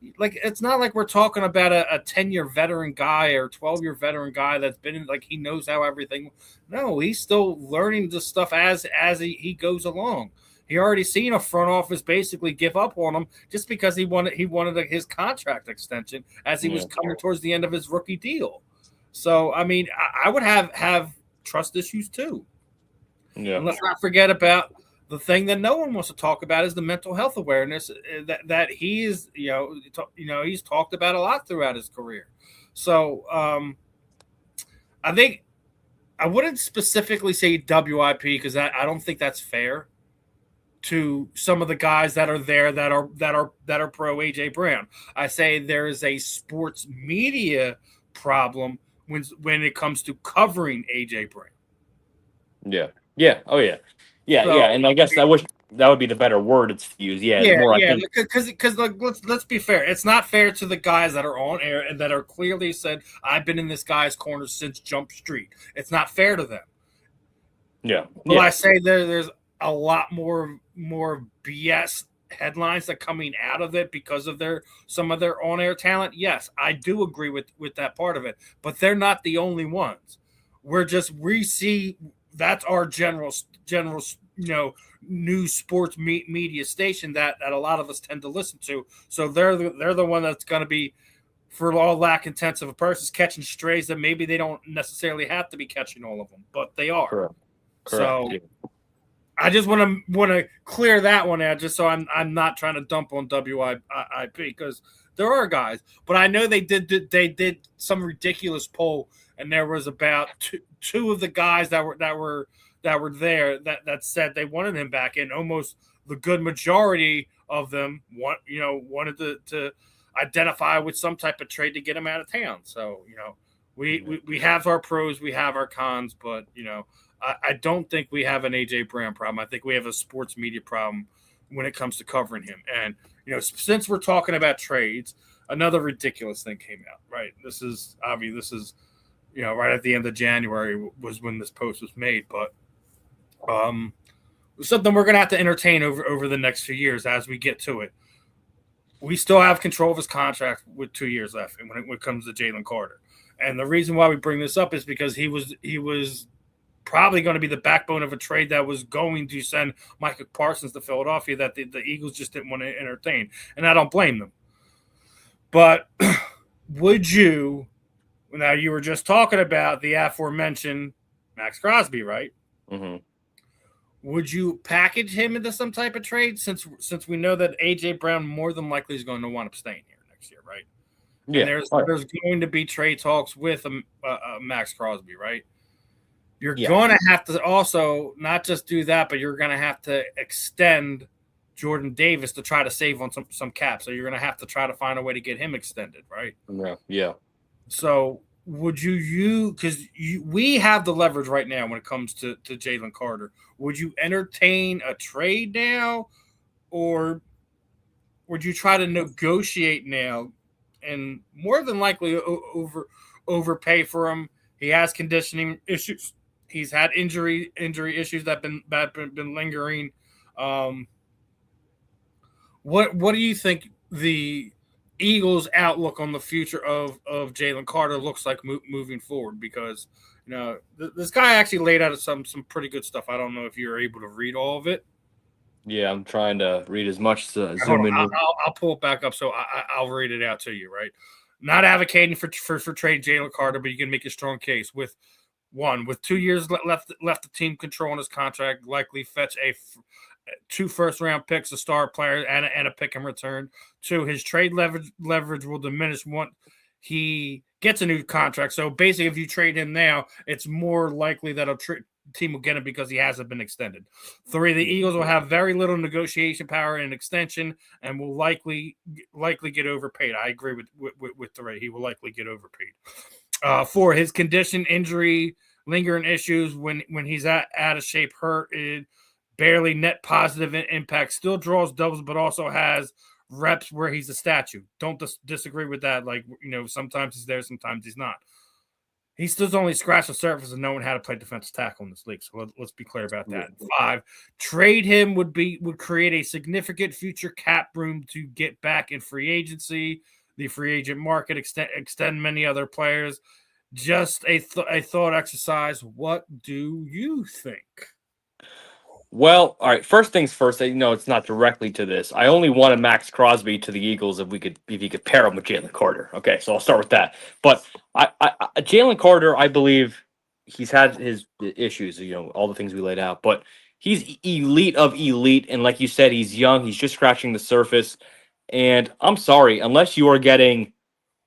it's not like we're talking about a 10-year veteran guy or 12-year veteran guy that's been in, he knows how everything. No, he's still learning the stuff as he goes along. He already seen a front office basically give up on him just because he wanted his contract extension as he was coming towards the end of his rookie deal. So, I mean, I would have trust issues too. Yeah. And let's not forget about the thing that no one wants to talk about is the mental health awareness that he is, he's talked about a lot throughout his career. So, I think I wouldn't specifically say WIP because I don't think that's fair to some of the guys that are there that are pro AJ Brown. I say there is a sports media problem when it comes to covering AJ Brown. Yeah. Oh yeah. So, and I guess I wish that would be the better word to use. Because let's be fair. It's not fair to the guys that are on air and that are clearly said, I've been in this guy's corner since Jump Street. It's not fair to them. Yeah. Well, I say there's a lot more BS headlines that coming out of it because of some of their on-air talent. Yes, I do agree with that part of it, but they're not the only ones. We see that's our general news sports media station that a lot of us tend to listen to. So they're the one that's going to be, for all lack intents of a person's catching strays that maybe they don't necessarily have to be catching all of them, but they are. Correct. So. Yeah. I just want to clear that one out, just so I'm not trying to dump on WIP, because there are guys, but I know they did some ridiculous poll, and there was about two of the guys that were there that said they wanted him back, and almost the good majority of them wanted to identify with some type of trade to get him out of town. So we have our pros, we have our cons, but I don't think we have an AJ Brown problem. I think we have a sports media problem when it comes to covering him. And, since we're talking about trades, another ridiculous thing came out. Right, this is right at the end of January was when this post was made, but something we're gonna have to entertain over the next few years as we get to it. We still have control of his contract with 2 years left, and when it comes to Jalen Carter. And the reason why we bring this up is because he was probably going to be the backbone of a trade that was going to send Micah Parsons to Philadelphia that the Eagles just didn't want to entertain. And I don't blame them. But would you, now you were just talking about the aforementioned Max Crosby, right? Mm-hmm. Would you package him into some type of trade since we know that A.J. Brown more than likely is going to want to stay here next year, right? Yeah. And there's going to be trade talks with Max Crosby, right? You're going to have to also not just do that, but you're going to have to extend Jordan Davis to try to save on some cap. So you're going to have to try to find a way to get him extended, right? Yeah. So would because we have the leverage right now when it comes to Jalen Carter. Would you entertain a trade now, or would you try to negotiate now and more than likely overpay for him? He has conditioning issues. He's had injury issues that been lingering. What do you think the Eagles' outlook on the future of Jalen Carter looks like moving forward? Because this guy actually laid out some pretty good stuff. I don't know if you're able to read all of it. Yeah, I'm trying to read as much. Zoom in. I'll pull it back up, so I'll read it out to you. Right, not advocating for trading Jalen Carter, but you can make a strong case with 2 years left the team controlling his contract, likely fetch 2 first-round picks, a star player, and a pick in return. 2, his trade leverage will diminish once he gets a new contract. So basically, if you trade him now, it's more likely that a team will get him because he hasn't been extended. 3, the Eagles will have very little negotiation power in extension and will likely get overpaid. I agree with 3. He will likely get overpaid. 4, his condition, injury, lingering issues when he's out of shape, hurt, barely net positive impact, still draws doubles, but also has reps where he's a statue. Don't disagree with that. Sometimes he's there, sometimes he's not. He still only scratched the surface of knowing how to play defensive tackle in this league. So let's be clear about that. 5, trade him would create a significant future cap room to get back in free agency, the free agent market, extend many other players. Just a thought exercise. What do you think? Well, all right. First things first. It's not directly to this. I only wanted Max Crosby to the Eagles if he could pair him with Jalen Carter. Okay, so I'll start with that. But Jalen Carter, I believe he's had his issues. All the things we laid out. But he's elite of elite, and like you said, he's young. He's just scratching the surface. And I'm sorry, unless you are getting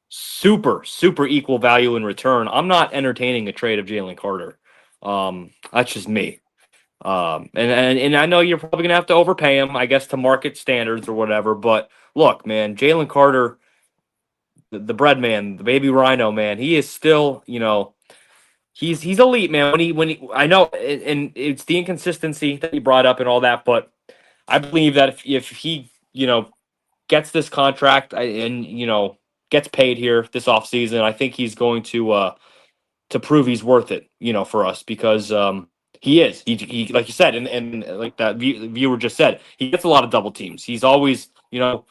super equal value in return, I'm not entertaining a trade of Jalen Carter. That's just me. And I know you're probably gonna have to overpay him, I guess, to market standards or whatever. But look, man, Jalen Carter, the bread man, the baby rhino, man, he is still, he's elite, man. When he I know, and it's the inconsistency that he brought up and all that, but I believe that if he, gets this contract and gets paid here this offseason, I think he's going to prove he's worth it, for us, because he is. He like you said, and like that viewer just said, he gets a lot of double teams. He's always, the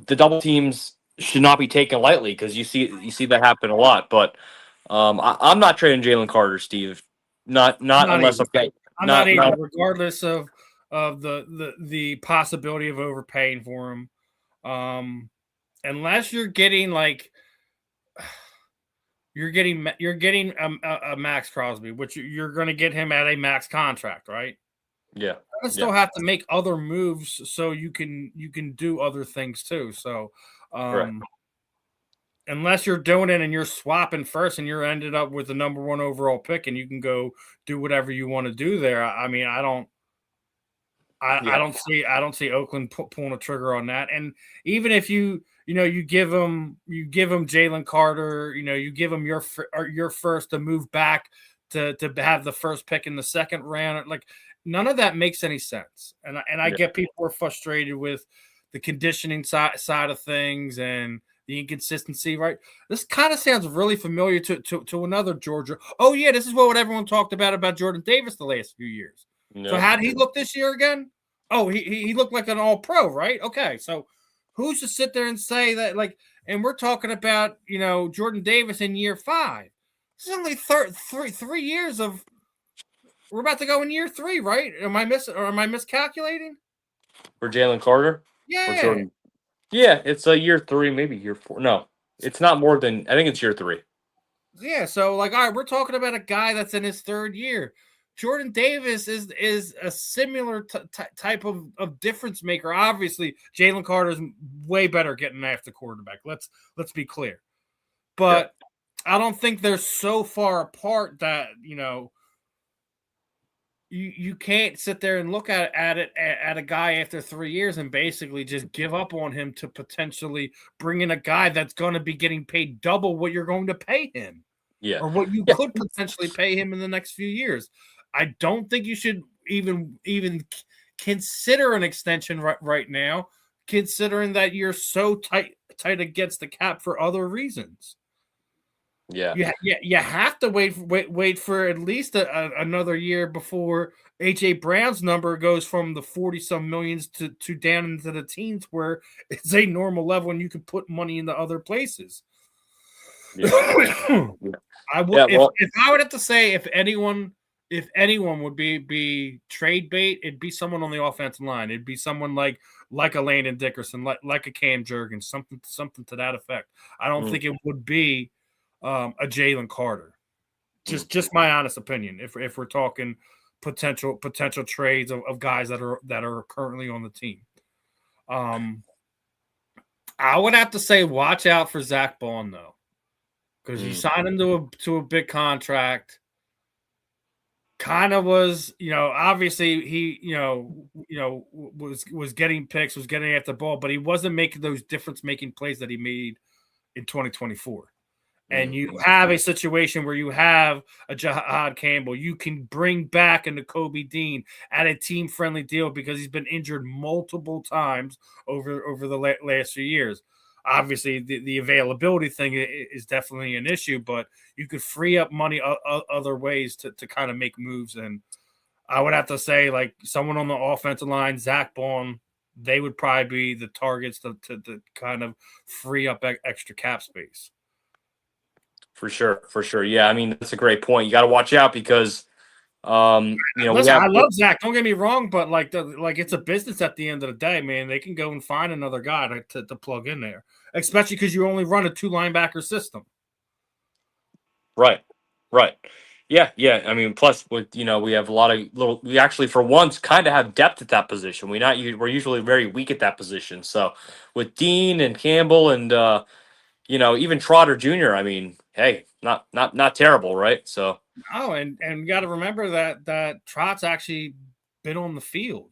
double teams should not be taken lightly because you see that happen a lot. But I'm not trading Jalen Carter, Steve. Not unless I'm not even, regardless of the possibility of overpaying for him. Unless you're getting you're getting a Max Crosby, which you're going to get him at a max contract, right? Yeah. You still have to make other moves so you can do other things too. So, unless you're doing it and you're swapping first and you're ended up with the number 1 overall pick and you can go do whatever you want to do there. I mean, I don't see Oakland pulling a trigger on that. And even if you give him Jalen Carter, you give him your first to move back to have the first pick in the second round. Like, none of that makes any sense. And I get people are frustrated with the conditioning side of things and the inconsistency, right? This kind of sounds really familiar to another Georgia. Oh, yeah, this is what everyone talked about Jordan Davis the last few years. No. So how did he look this year again? Oh, he looked like an all-pro, right? Okay, so who's to sit there and say that, like, and we're talking about, Jordan Davis in year 5. This is only 3 years of – we're about to go in year 3, right? Am I miscalculating? For Jalen Carter? Yeah. Yeah, it's a year 3, maybe year 4. No, it's not more than – I think it's year 3. Yeah, so, like, all right, we're talking about a guy that's in his 3rd year. Jordan Davis is a similar type of difference maker. Obviously, Jalen Carter is way better getting after quarterback. Let's be clear. But I don't think they're so far apart that, you can't sit there and look at a guy after 3 years and basically just give up on him to potentially bring in a guy that's going to be getting paid double what you're going to pay him. Yeah. Or what you could potentially pay him in the next few years. I don't think you should even consider an extension right now, considering that you're so tight against the cap for other reasons. Yeah. You have to wait for at least another year before AJ Brown's number goes from the 40-some millions to down into the teens, where it's a normal level and you can put money into other places. Yeah. I would if I would have to say if anyone would be trade bait, it'd be someone on the offensive line. It'd be someone like a Landon Dickerson, like a Cam Jurgens, something to that effect. I don't think it would be a Jalen Carter. Just my honest opinion. If we're talking potential trades of guys that are currently on the team, I would have to say watch out for Zach Bond though, because you signed him to a big contract. Kind of was, obviously he, was getting picks, was getting at the ball, but he wasn't making those difference-making plays that he made in 2024. And you have a situation where you have a Jahad Campbell. You can bring back into Kobe Dean at a team-friendly deal because he's been injured multiple times over the last few years. Obviously, the availability thing is definitely an issue, but you could free up money other ways to kind of make moves. And I would have to say, like, someone on the offensive line, Zach Bond, they would probably be the targets to kind of free up extra cap space. For sure. Yeah, I mean, that's a great point. You got to watch out because listen, I love Zach. Don't get me wrong, but like it's a business at the end of the day, man. They can go and find another guy to plug in there, especially because you only run a 2 linebacker system. Right. Yeah. I mean, plus with we have a lot of we actually for once kind of have depth at that position. We're usually very weak at that position. So with Dean and Campbell and even Trotter Jr. I mean, hey, not terrible, right? So. Oh, and you got to remember that Trot's actually been on the field.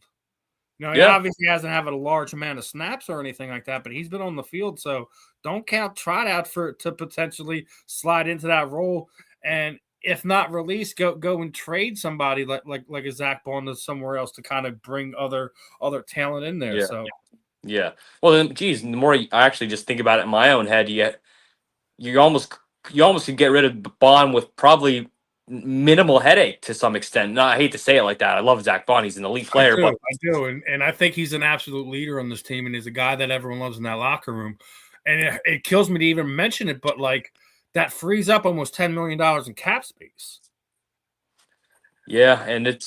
He obviously hasn't had a large amount of snaps or anything like that, but he's been on the field. So don't count Trot out to potentially slide into that role. And if not release, go and trade somebody like a Zach Bond to somewhere else to kind of bring other talent in there. Yeah. So yeah. Well, then, geez, the more I actually just think about it in my own head, you almost could get rid of Bond with probably minimal headache to some extent. No, I hate to say it like that. I love Zach Bond. He's an elite player. I do. And I think he's an absolute leader on this team and is a guy that everyone loves in that locker room. And it kills me to even mention it, but like that frees up almost $10 million in cap space. Yeah, and it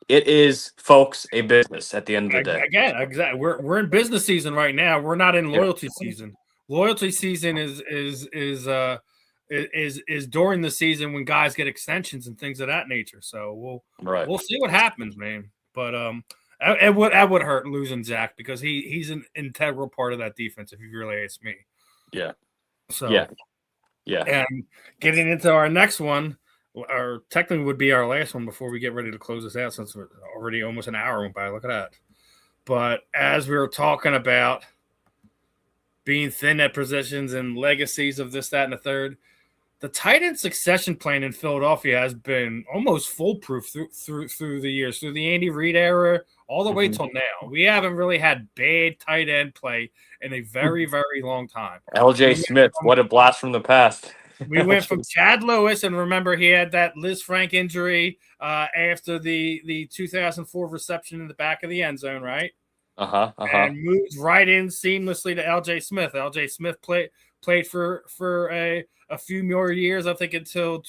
is, folks, a business at the end of the day. Again, exactly. We're in business season right now. We're not in loyalty season. Loyalty season is during the season when guys get extensions and things of that nature. So we'll see what happens, man. But it would hurt losing Zach because he's an integral part of that defense. If you really ask me. Yeah. So yeah. And getting into our next one, or technically would be our last one before we get ready to close this out, since we're already almost an hour went by. Look at that. But as we were talking about being thin at positions and legacies of this, that, and the third, the tight end succession plan in Philadelphia has been almost foolproof through the years, through the Andy Reid era, all the way till now. We haven't really had bad tight end play in a very, very long time. L.J. Smith, what a blast from the past. We went from Chad Lewis, and remember he had that Liz Frank injury after the 2004 reception in the back of the end zone, right? And moved right in seamlessly to L.J. Smith. L.J. Smith played for a few more years, I think, until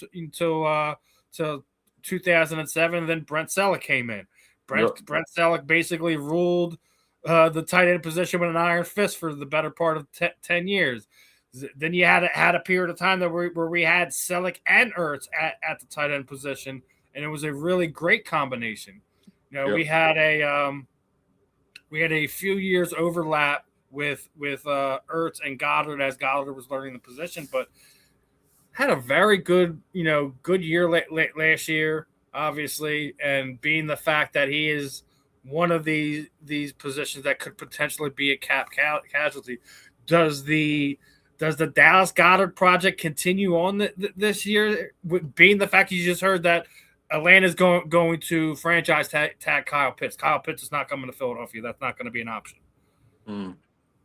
2007. And then Brent Selleck came in. Brent Selleck basically ruled the tight end position with an iron fist for the better part of 10 years. Then you had a period of time where we had Selleck and Ertz at the tight end position, and it was a really great combination. We had a few years overlap with Ertz and Goddard as Goddard was learning the position, but had a very good year last year, obviously, and being the fact that he is one of these positions that could potentially be a cap casualty. Does the Dallas Goedert project continue on this year? Being the fact you just heard that Atlanta's going to franchise tag Kyle Pitts. Kyle Pitts is not coming to Philadelphia. That's not going to be an option.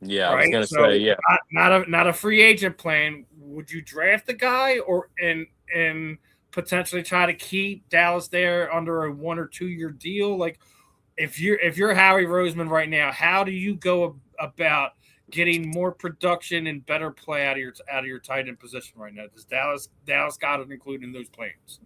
Yeah, right? I was going to say, yeah. Not a free agent plan. Would you draft the guy and potentially try to keep Dallas there under a 1 or 2 year deal? Like, if you're Howie Roseman right now, how do you go about getting more production and better play out of your tight end position right now? Does Dallas got it included in those plans?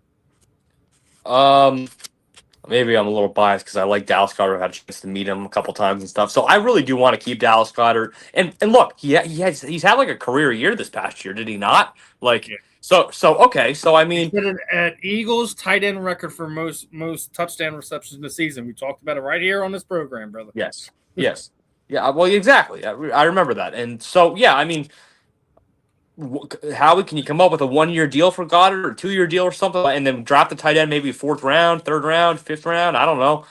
Maybe I'm a little biased because I like Dallas Goedert. I had a chance to meet him a couple times and stuff. So I really do want to keep Dallas Goedert. And look, he's had like a career year this past year, did he not? Like, yeah. So okay. So I mean, at Eagles tight end record for most touchdown receptions in the season. We talked about it right here on this program, brother. Yes. Yeah. Well, exactly. I remember that. And so yeah, I mean, Howie, can you come up with a 1 year deal for Goddard or 2 year deal or something, and then draft the tight end maybe 4th round, 3rd round, 5th round? I don't know.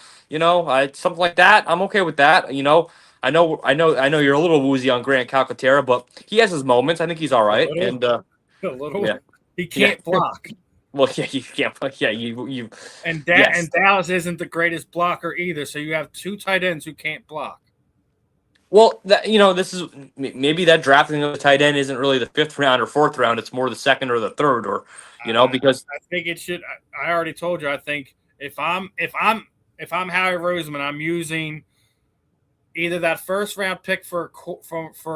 Something like that. I'm okay with that. I know you're a little woozy on Grant Calcaterra, but he has his moments. I think he's all right. A little. Yeah. He can't block. Well, yeah, you can't. Yeah, you. And Dallas isn't the greatest blocker either. So you have 2 tight ends who can't block. Well, this is maybe that drafting of the tight end isn't really the 5th round or 4th round. It's more the 2nd or the 3rd, or because I think it should. I already told you. I think if I'm Howie Roseman, I'm using either that 1st round pick for a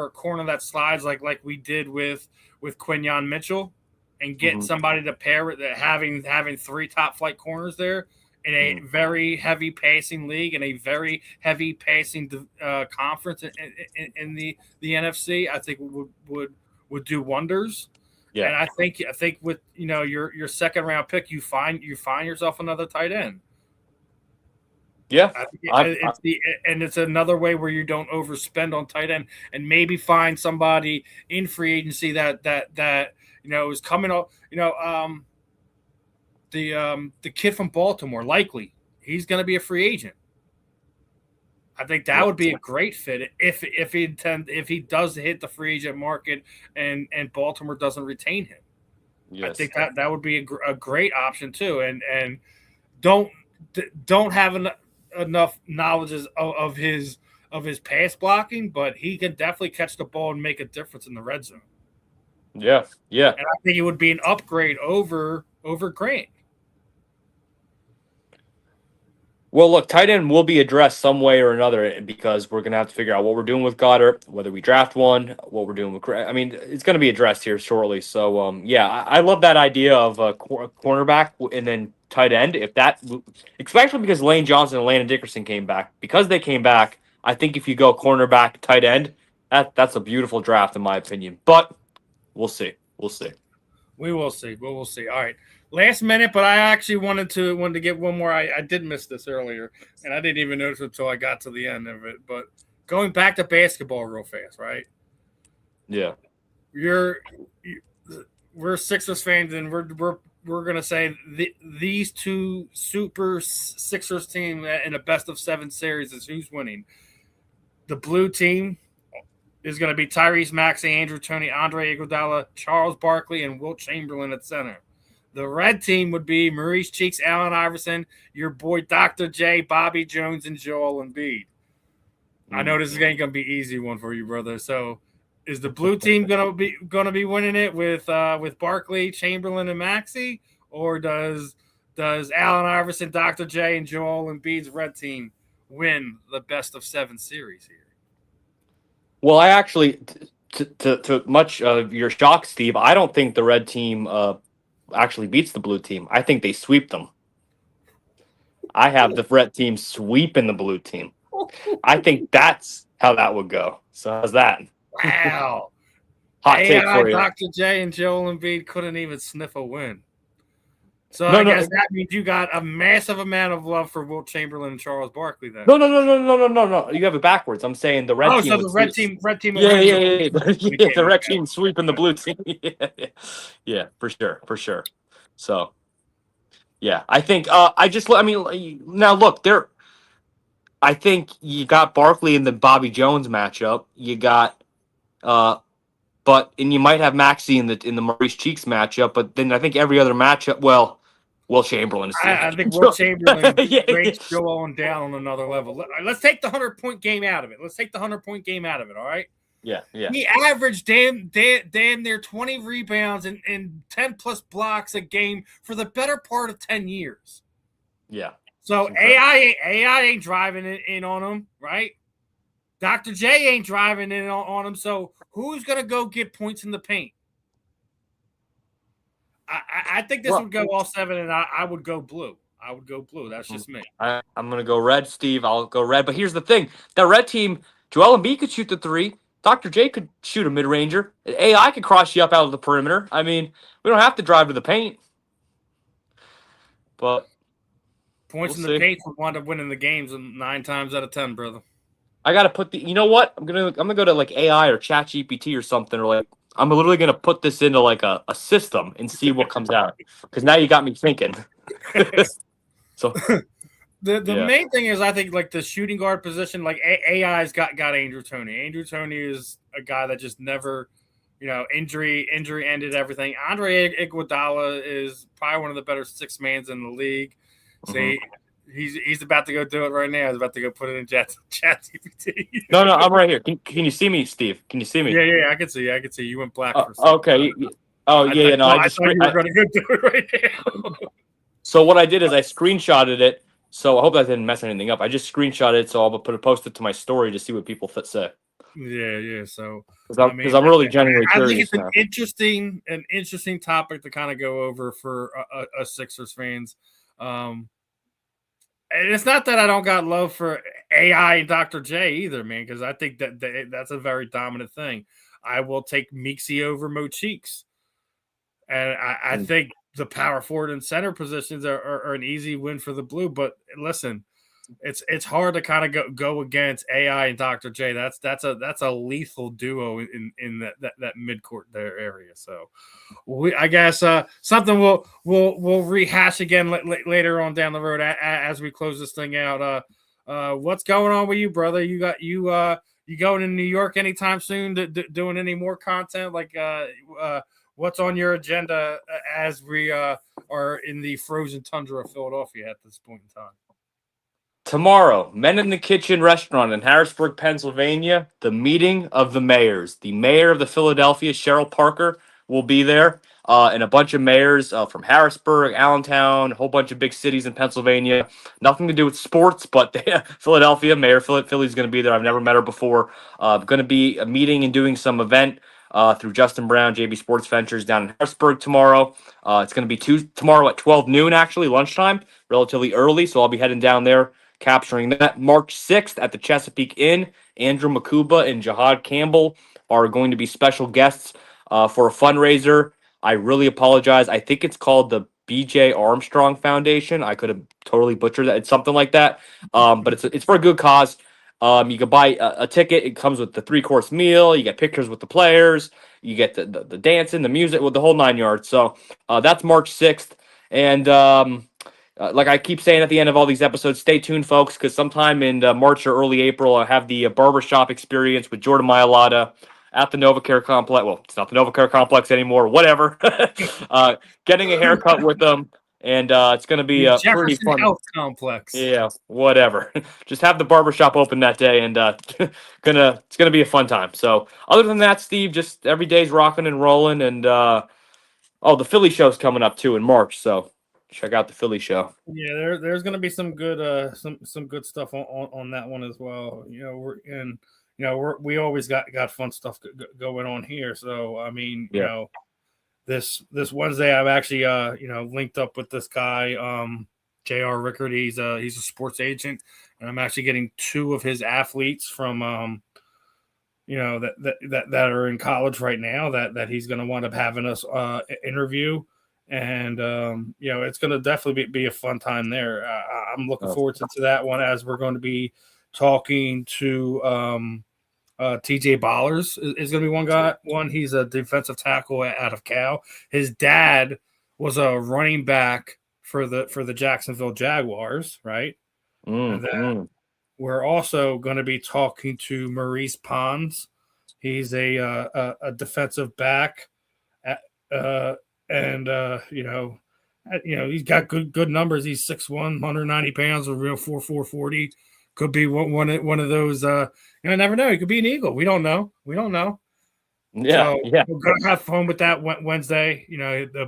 corner that slides like we did with Quinyon Mitchell, and get somebody to pair with having 3 top flight corners there in a very heavy passing league and a very heavy passing conference in the NFC. I think would do wonders. Yeah, and I think with your 2nd round pick, you find yourself another tight end. Yeah, it's another way where you don't overspend on tight end and maybe find somebody in free agency that is coming up. The kid from Baltimore, likely he's going to be a free agent. I think that would be a great fit if he does hit the free agent market and Baltimore doesn't retain him. Yes. I think that would be a great option too. And don't have enough knowledge of his pass blocking, but he can definitely catch the ball and make a difference in the red zone. Yeah. And I think it would be an upgrade over Grant. Well, look, tight end will be addressed some way or another because we're going to have to figure out what we're doing with Goddard, whether we draft one, what we're doing with. I mean, it's going to be addressed here shortly. So, I love that idea of a cornerback and then tight end. If that, especially because Lane Johnson and Landon Dickerson came back, because they came back, I think if you go cornerback, tight end, that's a beautiful draft in my opinion. But we'll see. We will see. All right. Last minute, but I actually wanted to get one more. I did miss this earlier, and I didn't even notice it until I got to the end of it. But going back to basketball real fast, right? Yeah. We're Sixers fans, and we're gonna say these 2 super Sixers team in a best of 7 series is who's winning. The blue team is going to be Tyrese Maxey, Andrew Toney, Andre Iguodala, Charles Barkley, and Wilt Chamberlain at center. The red team would be Maurice Cheeks, Allen Iverson, your boy Dr. J, Bobby Jones, and Joel Embiid. I know this is going to be an easy one for you, brother. So, is the blue team going to be winning it with Barkley, Chamberlain, and Maxey, or does Allen Iverson, Dr. J, and Joel Embiid's red team win the best of 7 series here? Well, I actually, to much of your shock, Steve, I don't think the red team actually beats the blue team. I think they sweep them. I have the red team sweeping the blue team. I think that's how that would go. So how's that? Wow. Hot take for you. Dr. J and Joel Embiid couldn't even sniff a win. So I guess that means you got a massive amount of love for Wilt Chamberlain and Charles Barkley then. No. You have it backwards. I'm saying the red team. Oh, so the red team. Yeah. The red team sweeping the blue team. Yeah, for sure. So, yeah, I think now look, I think you got Barkley in the Bobby Jones matchup. You got and you might have Maxey in the Maurice Cheeks matchup, but then I think every other matchup, Will Chamberlain. I think Will Chamberlain breaks Joel down on another level. Let's take the 100-point game out of it. All right. Yeah. He averaged damn near 20 rebounds and 10 plus blocks a game for the better part of 10 years. Yeah. So AI ain't driving it in on him, right? Dr. J ain't driving in on him. So who's gonna go get points in the paint? I think this would go all 7, and I would go blue. That's just me. I'm going to go red, Steve. I'll go red. But here's the thing. That red team, Joel Embiid could shoot the 3. Dr. J could shoot a mid-ranger. AI could cross you up out of the perimeter. I mean, we don't have to drive to the paint. But points in the paint would wind up winning the games 9 times out of 10, brother. I got to put you know what? I'm going to go to like AI or ChatGPT or something, or like I'm literally going to put this into like a system and see what comes out. Because now you got me thinking. So the main thing is, I think, like the shooting guard position, like AI's got Andrew Toney. Andrew Toney is a guy that just never, injury ended everything. Andre Iguodala is probably one of the better 6-mans in the league. See, he's about to go do it right now. He's about to go put it in ChatGPT. No, I'm right here. Can you see me, Steve? Can you see me? Yeah, I can see you. You went black for a second. Okay. No, I thought you were going to go do it right now. So what I did is I screenshotted it. So I hope that didn't mess anything up. I just screenshotted it, so I'll post it to my story to see what people say. Yeah. So because I'm really genuinely curious. I think it's an interesting topic to kind of go over for a Sixers fans. And it's not that I don't got love for AI and Dr. J either, man, because I think that's a very dominant thing. I will take Meeksy over Mo Cheeks. And I think the power forward and center positions are an easy win for the blue. But listen, it's hard to kind of go against AI and Dr. J. That's a lethal duo in that midcourt there area. So I guess something we'll rehash again later on down the road as we close this thing out. What's going on with you, brother? You going to New York anytime soon? Doing any more content? Like what's on your agenda as we are in the frozen tundra of Philadelphia at this point in time? Tomorrow, Men in the Kitchen restaurant in Harrisburg, Pennsylvania, the meeting of the mayors. The mayor of the Philadelphia, Cheryl Parker, will be there, and a bunch of mayors from Harrisburg, Allentown, a whole bunch of big cities in Pennsylvania. Nothing to do with sports, but Philadelphia, Mayor Philly's going to be there. I've never met her before. Going to be a meeting and doing some event through Justin Brown, JB Sports Ventures down in Harrisburg tomorrow. It's going to be tomorrow at 12 noon, actually, lunchtime, relatively early, so I'll be heading down there, capturing that. March 6th at the Chesapeake Inn, Andrew Makuba and Jahad Campbell are going to be special guests for a fundraiser. I really apologize. I think it's called the BJ Armstrong Foundation. I could have totally butchered that. It's something like that. But it's for a good cause. You can buy a ticket. It comes with the 3-course meal. You get pictures with the players. You get the dancing, the music, with the whole 9 yards. So that's March 6th. And like I keep saying at the end of all these episodes, stay tuned, folks, because sometime in March or early April, I'll have the barbershop experience with Jordan Mailata at the NovaCare Complex. Well, it's not the NovaCare Complex anymore. Whatever. Getting a haircut with them, and it's going to be The a pretty Jefferson fun. Health Complex. Yeah, whatever. Just have the barbershop open that day, and it's gonna be a fun time. So, other than that, Steve, just every day's rocking and rolling, and the Philly show's coming up too in March. So, check out the Philly show. Yeah, there's going to be some good some good stuff on that one as well. We always got fun stuff going on here. So I mean, Yeah. this Wednesday I've actually linked up with this guy J.R. Rickard. He's a sports agent, and I'm actually getting two of his athletes from that are in college right now that he's going to wind up having us interview. And it's going to definitely be a fun time there. I'm looking forward to that one, as we're going to be talking to TJ Ballers is going to be one. He's a defensive tackle out of Cal. His dad was a running back for the Jacksonville Jaguars, right? And then we're also going to be talking to Maurice Pons. He's a defensive back, and he's got good numbers. He's 6'1", 190 pounds, a real 4.40. Could be one of those. Never know. He could be an Eagle. We don't know. Yeah, so we're gonna have fun with that Wednesday.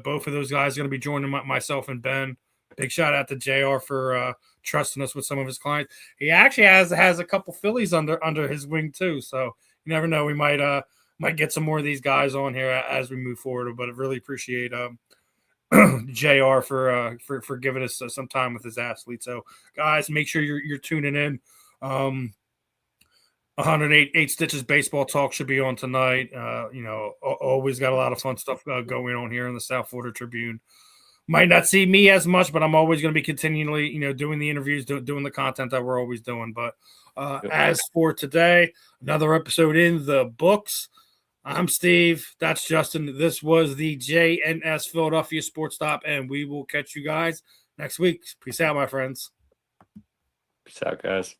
Both of those guys are gonna be joining myself and Ben. Big shout out to JR for trusting us with some of his clients. He actually has a couple Phillies under his wing too. So you never know. We might get some more of these guys on here as we move forward. But I really appreciate JR for giving us some time with his athlete. So guys, make sure you're tuning in. 108 Stitches Baseball Talk should be on tonight. Always got a lot of fun stuff going on here in the South Florida Tribune. Might not see me as much, but I'm always going to be continually, doing the interviews, doing the content that we're always doing. But as for today, another episode in the books. I'm Steve. That's Justin. This was the JNS Philadelphia Sports Stop, and we will catch you guys next week. Peace out, my friends. Peace out, guys.